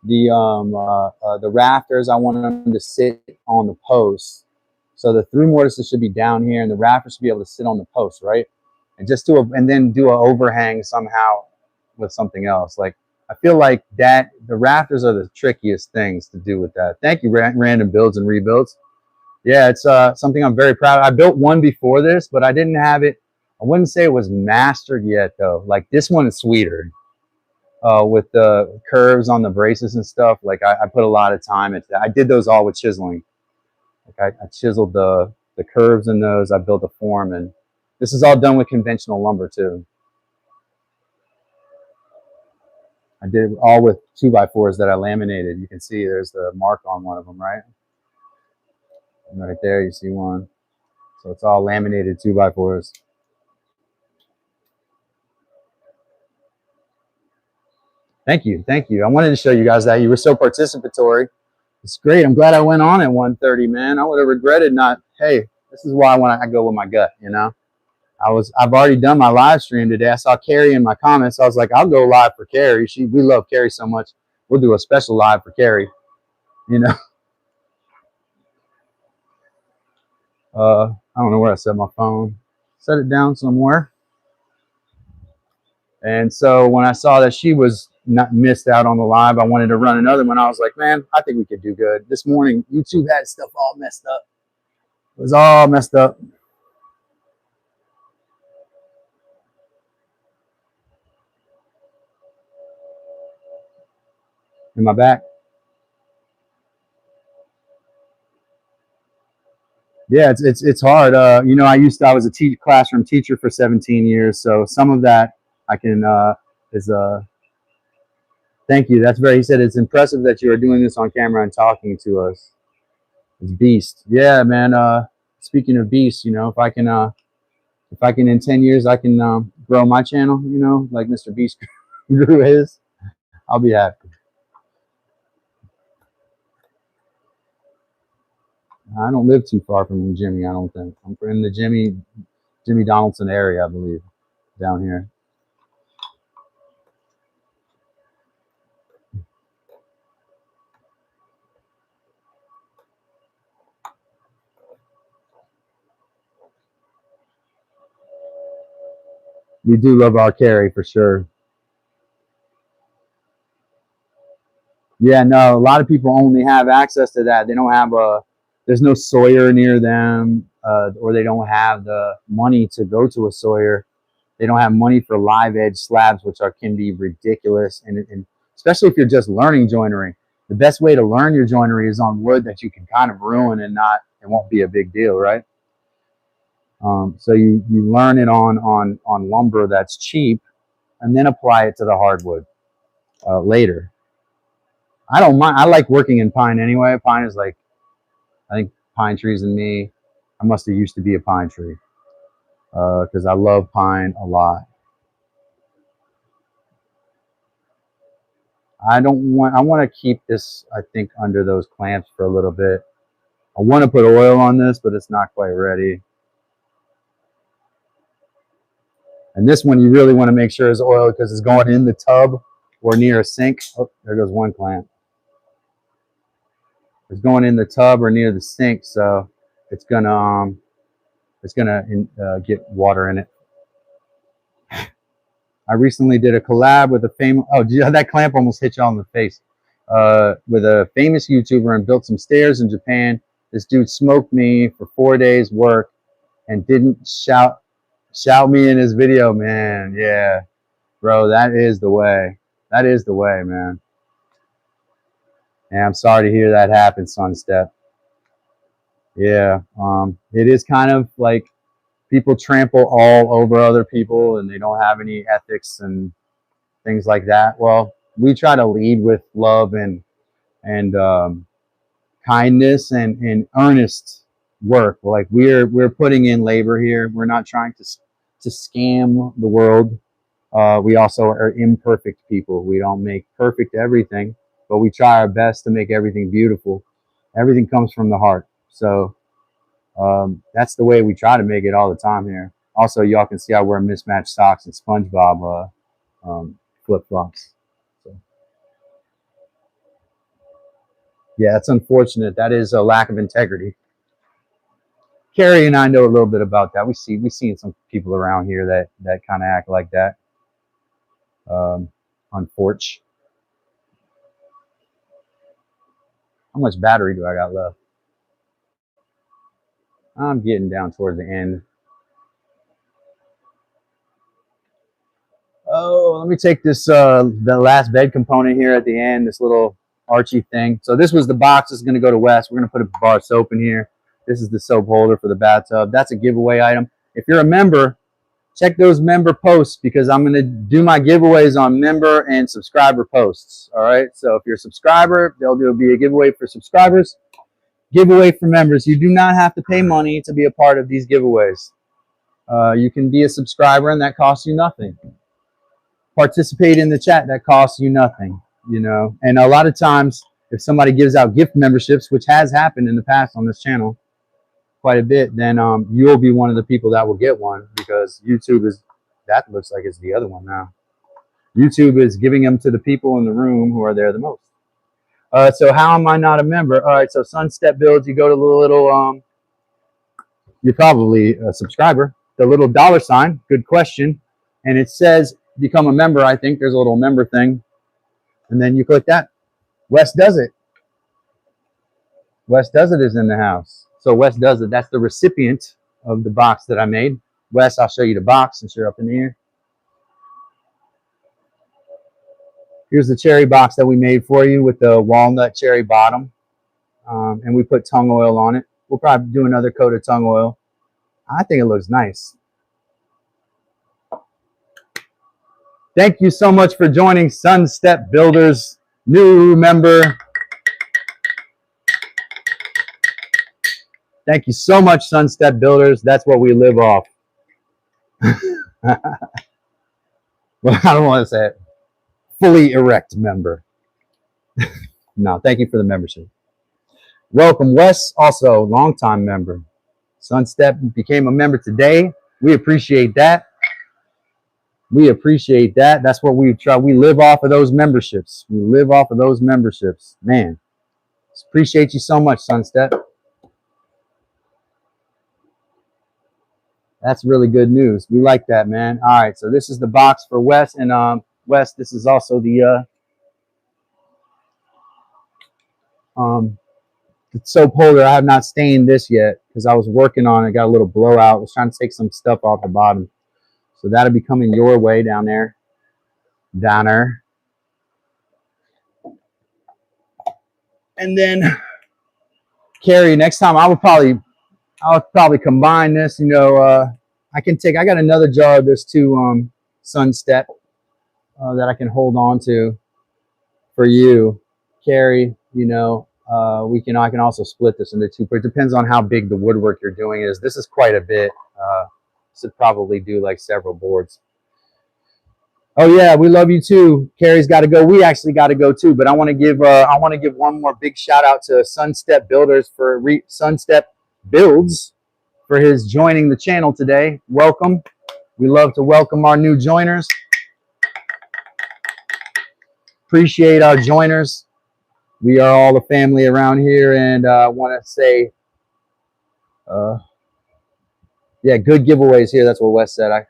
The rafters, I want them to sit on the posts. So the through mortises should be down here, and the rafters should be able to sit on the post, right? And just and then do an overhang somehow with something else. Like I feel like that the rafters are the trickiest things to do with that. Thank you, Random Builds and Rebuilds. Yeah, it's something I'm very proud of. I built one before this, but I didn't have it. I wouldn't say it was mastered yet, though. Like this one is sweeter with the curves on the braces and stuff. Like I put a lot of time into that. I did those all with chiseling. Like I chiseled the curves in those. I built a form, and this is all done with conventional lumber too. I did it all with 2x4s that I laminated. You can see there's the mark on one of them, right? And right there, you see one. So it's all laminated 2x4s. Thank you, thank you. I wanted to show you guys that. You were so participatory. It's great. I'm glad I went on at 1:30, man. I would have regretted not. Hey, this is why I go with my gut, you know. I've already done my live stream today. I saw Carrie in my comments. I was like, I'll go live for Carrie. We love Carrie so much. We'll do a special live for Carrie, you know. I don't know where I set my phone. Set it down somewhere. And so when I saw that she was not missed out on the live, I wanted to run another one. I was like, man, I think we could do good. This morning, YouTube had stuff all messed up. It was all messed up. In my back. Yeah, it's hard. You know, I was a classroom teacher for 17 years, so some of that I can is thank you. That's very. He said it's impressive that you are doing this on camera and talking to us. It's beast. Yeah, man. Speaking of beast, you know, if I can in 10 years I can grow my channel, you know, like Mr. Beast grew his, I'll be happy. I don't live too far from Jimmy. I don't think I'm in the Jimmy Donaldson area, I believe, down here. We do love our Carrie for sure. Yeah, no, a lot of people only have access to that. They don't have there's no Sawyer near them, or they don't have the money to go to a Sawyer. They don't have money for live edge slabs, which can be ridiculous. And especially if you're just learning joinery, the best way to learn your joinery is on wood that you can kind of ruin and it won't be a big deal, right? So you learn it on lumber that's cheap, and then apply it to the hardwood later. I don't mind. I like working in pine anyway. Pine is like, I think pine trees and me. I must have used to be a pine tree because I love pine a lot. I want to keep this, I think, under those clamps for a little bit. I want to put oil on this, but it's not quite ready. And this one, you really want to make sure is oil because it's going in the tub or near a sink. Oh, there goes one clamp. It's going in the tub or near the sink, so it's gonna get water in it. I recently did a collab with a famous. Oh, that clamp almost hit you on the face. With a famous YouTuber and built some stairs in Japan. This dude smoked me for 4 days work and didn't shout me in his video, man. Yeah, bro, that is the way. That is the way, man. And I'm sorry to hear that happen, Sunstep. Yeah, it is kind of like people trample all over other people and they don't have any ethics and things like that. Well, we try to lead with love and kindness and earnest work. Like we're putting in labor here. We're not trying to scam the world. We also are imperfect people. We don't make perfect everything, but we try our best to make everything beautiful. Everything comes from the heart. So that's the way we try to make it all the time here. Also, y'all can see I wear mismatched socks and SpongeBob flip-flops. So. Yeah, it's unfortunate. That is a lack of integrity. Carrie and I know a little bit about that. We've seen some people around here that kind of act like that. Unfortunate. How much battery do I got left? I'm getting down towards the end. Oh, let me take this the last bed component here at the end, this little Archie thing. So this was the box that's going to go to Wes. We're going to put a bar of soap in here. This is the soap holder for the bathtub. That's a giveaway item. If you're a member, check those member posts because I'm going to do my giveaways on member and subscriber posts. All right. So if you're a subscriber, there'll be a giveaway for subscribers, giveaway for members. You do not have to pay money to be a part of these giveaways. You can be a subscriber and that costs you nothing. Participate in the chat, that costs you nothing, you know. And a lot of times, if somebody gives out gift memberships, which has happened in the past on this channel quite a bit, then you'll be one of the people that will get one because YouTube is, that looks like it's the other one now. YouTube is giving them to the people in the room who are there the most. So how am I not a member? All right, so Sunstep Builds, you go to the little, you're probably a subscriber, the little $sign, good question. And it says become a member. I think there's a little member thing. And then you click that. Wes Does It. Wes Does It is in the house. So Wes Does It, that's the recipient of the box that I made. Wes, I'll show you the box since you're up in the air. Here's the cherry box that we made for you with the walnut cherry bottom. And we put tung oil on it. We'll probably do another coat of tung oil. I think it looks nice. Thank you so much for joining Sunstep Builders, new member. Thank you so much, Sunstep Builders. That's what we live off. Well, I don't want to say it. Fully erect member. No, thank you for the membership. Welcome, Wes, also longtime member. Sunstep became a member today. We appreciate that. We appreciate that. That's what we try. We live off of those memberships. We live off of those memberships. Man, appreciate you so much, Sunstep. That's really good news. We like that, man. All right, so this is the box for Wes. And Wes, this is also the soap holder. I have not stained this yet because I was working on it. Got a little blowout. I was trying to take some stuff off the bottom. So that'll be coming your way down there. Down there. And then Carrie, next time I'll probably combine this, you know, I got another jar of this too, Sunstep, that I can hold on to for you, Carrie. You know, I can also split this into two, but it depends on how big the woodwork you're doing is. This is quite a bit. Should probably do like several boards. Oh yeah, we love you too. Carrie's got to go. We actually got to go too. But I want to give one more big shout out to Sunstep Builders for Sunstep Builds for his joining the channel today. Welcome. We love to welcome our new joiners. Appreciate our joiners. We are all a family around here, and I want to say, yeah, good giveaways here. That's what Wes said. I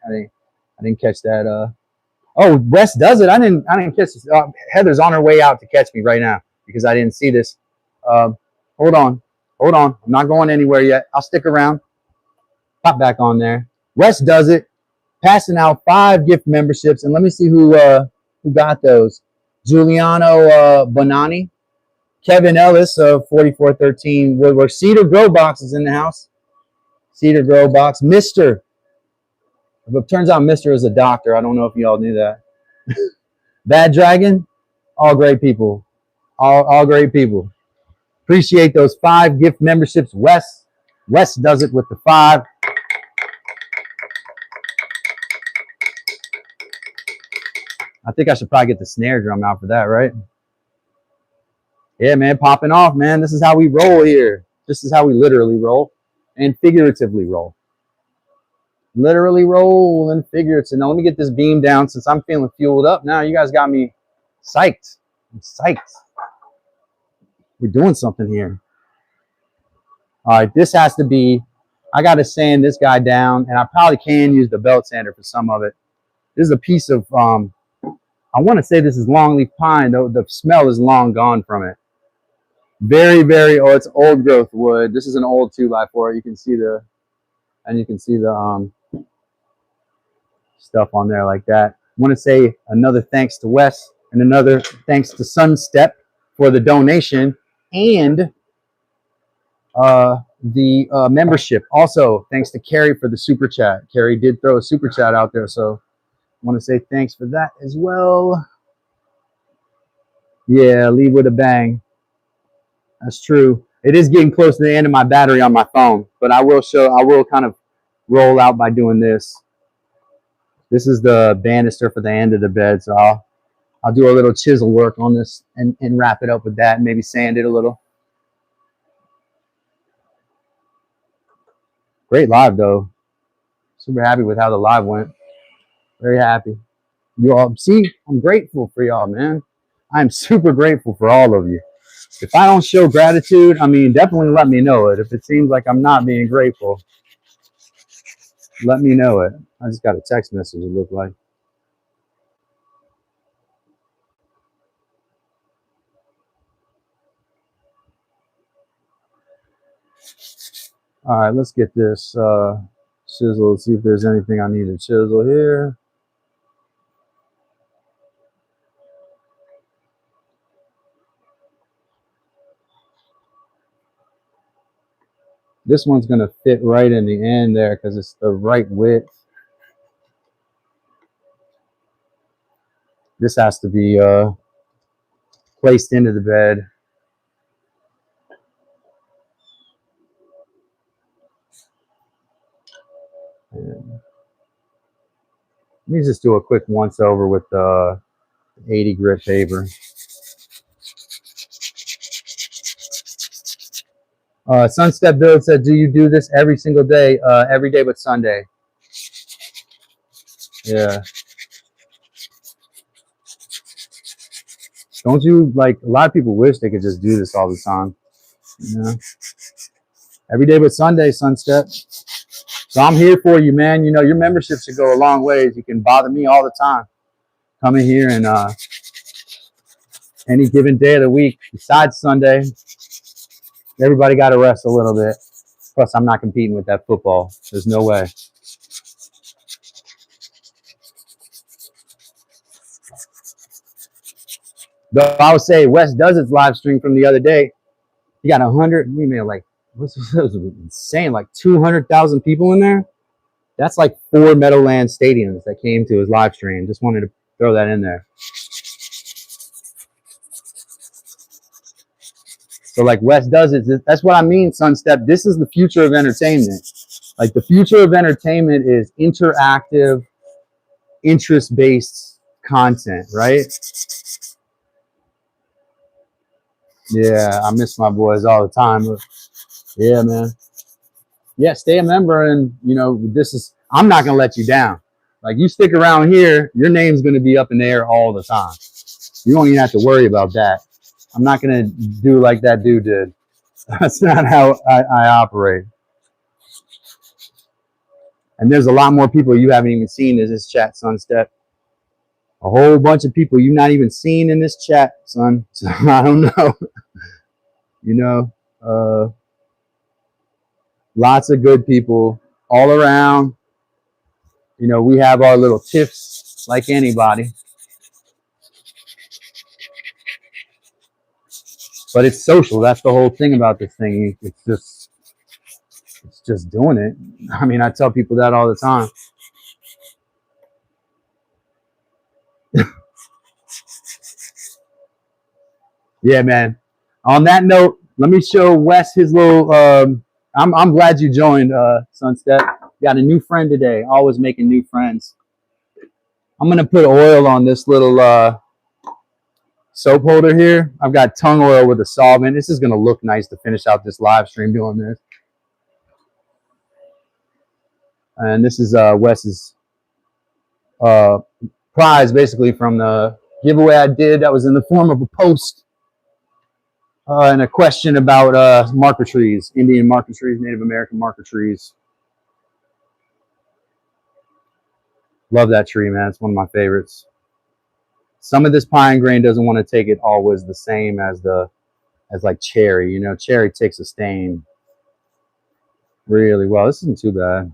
didn't catch that. Oh, Wes Does It. I didn't catch this. Heather's on her way out to catch me right now because I didn't see this. Hold on. I'm not going anywhere yet. I'll stick around. Pop back on there. Wes Does It. Passing out 5 gift memberships, and let me see who got those. Giuliano Bonani, Kevin Ellis of 4413 Woodwork. Cedar Grow Box is in the house. Cedar Grow Box. Mr. It turns out Mr. is a doctor. I don't know if you all knew that. Bad Dragon, all great people. All great people. Appreciate those 5 gift memberships. Wes Does It with the 5. I think I should probably get the snare drum out for that, right? Yeah, man, popping off, man. This is how we roll here. This is how we literally roll and figuratively roll. Literally roll and figuratively. Now let me get this beam down since I'm feeling fueled up. Now you guys got me psyched. I'm psyched. We're doing something here. All right, this has to be, I got to sand this guy down, and I probably can use the belt sander for some of it. This is a piece of, I want to say this is longleaf pine, though the smell is long gone from it. Very, very, oh, it's old growth wood. This is an old 2x4. You can see the, and you can see the stuff on there like that. I want to say another thanks to Wes and another thanks to Sunstep for the donation and the membership. Also, thanks to Carrie for the super chat. Carrie did throw a super chat out there, so I want to say thanks for that as well. Yeah, leave with a bang. That's true. It is getting close to the end of my battery on my phone, but I will kind of roll out by doing this. This is the banister for the end of the bed, so I'll do a little chisel work on this and wrap it up with that and maybe sand it a little. Great live though. Super happy with how the live went. Very happy. You all see, I'm grateful for y'all, man. I'm super grateful for all of you. If I don't show gratitude, I mean, definitely let me know it. If it seems like I'm not being grateful, let me know it. I just got a text message, it looked like. All right, let's get this chisel. Let's see if there's anything I need to chisel here. This one's going to fit right in the end there because it's the right width. This has to be placed into the bed. And let me just do a quick once over with the 80 grit paper. Sunstep Build said, do you do this every single day? Every day but Sunday. Yeah. Don't you, like, a lot of people wish they could just do this all the time. Yeah. Every day but Sunday, Sunstep. So I'm here for you, man. You know, your membership should go a long ways. You can bother me all the time. Come in here and any given day of the week, besides Sunday, everybody got to rest a little bit. Plus, I'm not competing with that football. There's no way. Though I would say Wes does its live stream from the other day. He got 100. We made like, what's this? Was insane, like 200,000 people in there. That's like 4 Meadowlands stadiums that came to his live stream. Just wanted to throw that in there. So like Wes does it. That's what I mean, Sunstep. This is the future of entertainment. Like the future of entertainment is interactive, interest-based content, right? Yeah, I miss my boys all the time. But yeah, man. Yeah, stay a member, and you know I'm not gonna let you down. Like you stick around here, your name's gonna be up in the air all the time. You don't even have to worry about that. I'm not gonna do like that dude did. That's not how I operate. And there's a lot more people you haven't even seen in this chat, Sunstep. A whole bunch of people you've not even seen in this chat, son. So I don't know. You know, lots of good people all around. You know, we have our little tiffs like anybody. But it's social. That's the whole thing about this thing. It's just doing it. I mean, I tell people that all the time. Yeah, man. On that note, let me show Wes his little. I'm glad you joined, Sunstep. Got a new friend today. Always making new friends. I'm gonna put oil on this little soap holder here. I've got tongue oil with a solvent. This is gonna look nice to finish out this live stream doing this. And this is Wes's prize, basically from the giveaway I did. That was in the form of a post. And a question about marker trees, Indian marker trees, Native American marker trees. Love that tree, man. It's one of my favorites. Some of this pine grain doesn't want to take it always the same as like cherry. You know, cherry takes a stain really well. This isn't too bad.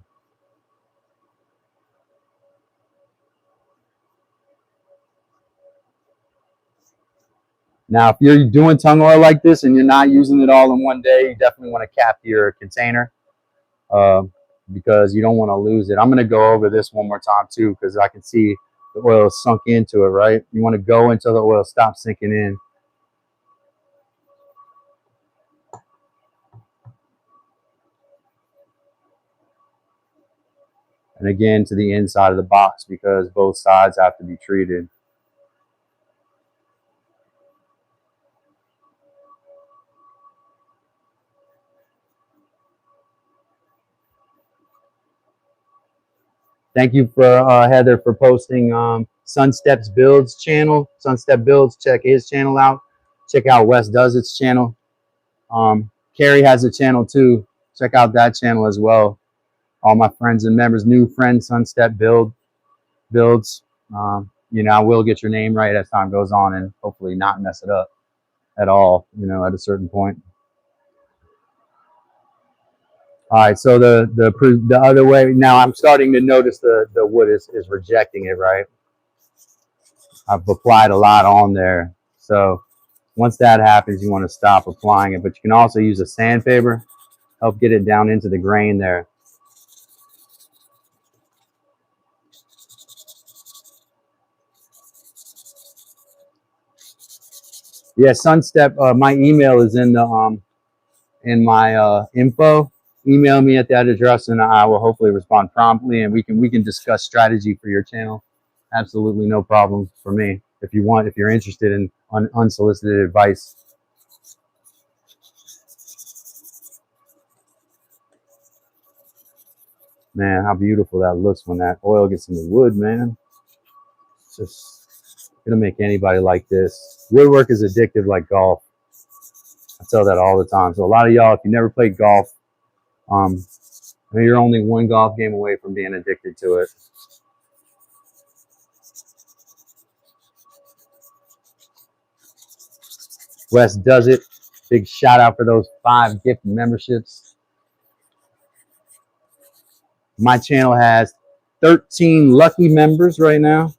Now, if you're doing tung oil like this and you're not using it all in one day, you definitely want to cap your container uh, because you don't want to lose it. I'm going to go over this one more time too because I can see the oil is sunk into it, right? You want to go until the oil stops sinking in. And again, to the inside of the box because both sides have to be treated. Thank you for Heather for posting Sunstep's Builds channel. Sunstep Builds, check his channel out. Check out Wes Does It's channel. Carrie has a channel too. Check out that channel as well. All my friends and members, new friends, Sunstep Builds. You know, I will get your name right as time goes on and hopefully not mess it up at all, you know, at a certain point. All right, so the other way, now I'm starting to notice the wood is rejecting it, right? I've applied a lot on there. So once that happens, you want to stop applying it. But you can also use a sandpaper, help get it down into the grain there. Yeah, Sunstep, my email is in my info. Email me at that address and I will hopefully respond promptly and we can discuss strategy for your channel. Absolutely no problem for me. If you're interested in unsolicited advice. Man, how beautiful that looks when that oil gets in the wood, man. It's just it'll make anybody like this. Woodwork is addictive like golf. I tell that all the time. So a lot of y'all, if you never played golf, you're only one golf game away from being addicted to it. Wes Does It. Big shout out for those 5 gift memberships. My channel has 13 lucky members right now,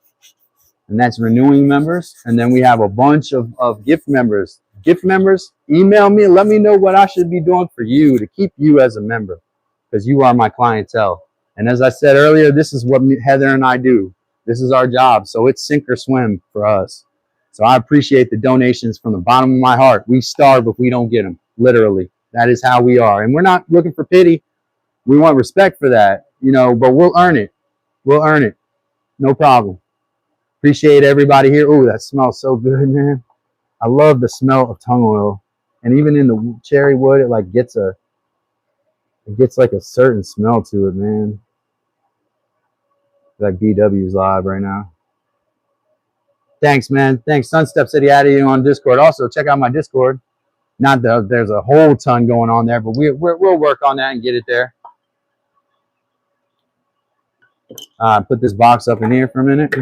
and that's renewing members. And then we have a bunch of gift members. Gift members, email me and let me know what I should be doing for you to keep you as a member because you are my clientele. And as I said earlier, this is what Heather and I do. This is our job. So it's sink or swim for us. So I appreciate the donations from the bottom of my heart. We starve if we don't get them, literally. That is how we are. And we're not looking for pity. We want respect for that, you know, but we'll earn it. We'll earn it. No problem. Appreciate everybody here. Oh, that smells so good, man. I love the smell of tung oil. And even in the cherry wood, it like gets like a certain smell to it, man. Like BW's live right now. Thanks, man. Thanks. Sunstep said he added you on Discord. Also, check out my Discord. Not that there's a whole ton going on there, but we'll work on that and get it there. Put this box up in here for a minute.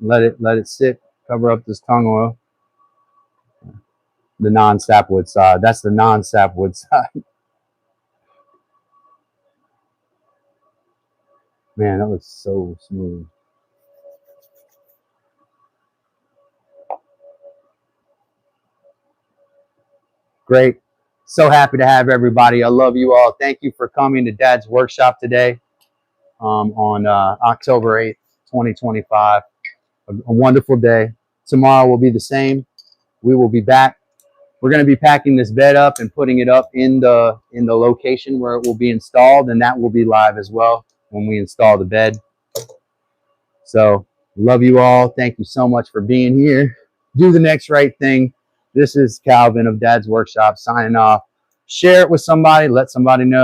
Let it sit. Cover up this tung oil. The non-sapwood side. That's the non-sapwood side. Man, that looks so smooth. Great. So happy to have everybody. I love you all. Thank you for coming to Dad's workshop today on October 8th, 2025. A wonderful day. Tomorrow will be the same. We will be back. We're going to be packing this bed up and putting it up in the location where it will be installed, and that will be live as well when we install the bed. So love you all. Thank you so much for being here. Do the next right thing. This is Calvin of Dad's Workshop signing off. Share it with somebody. Let somebody know.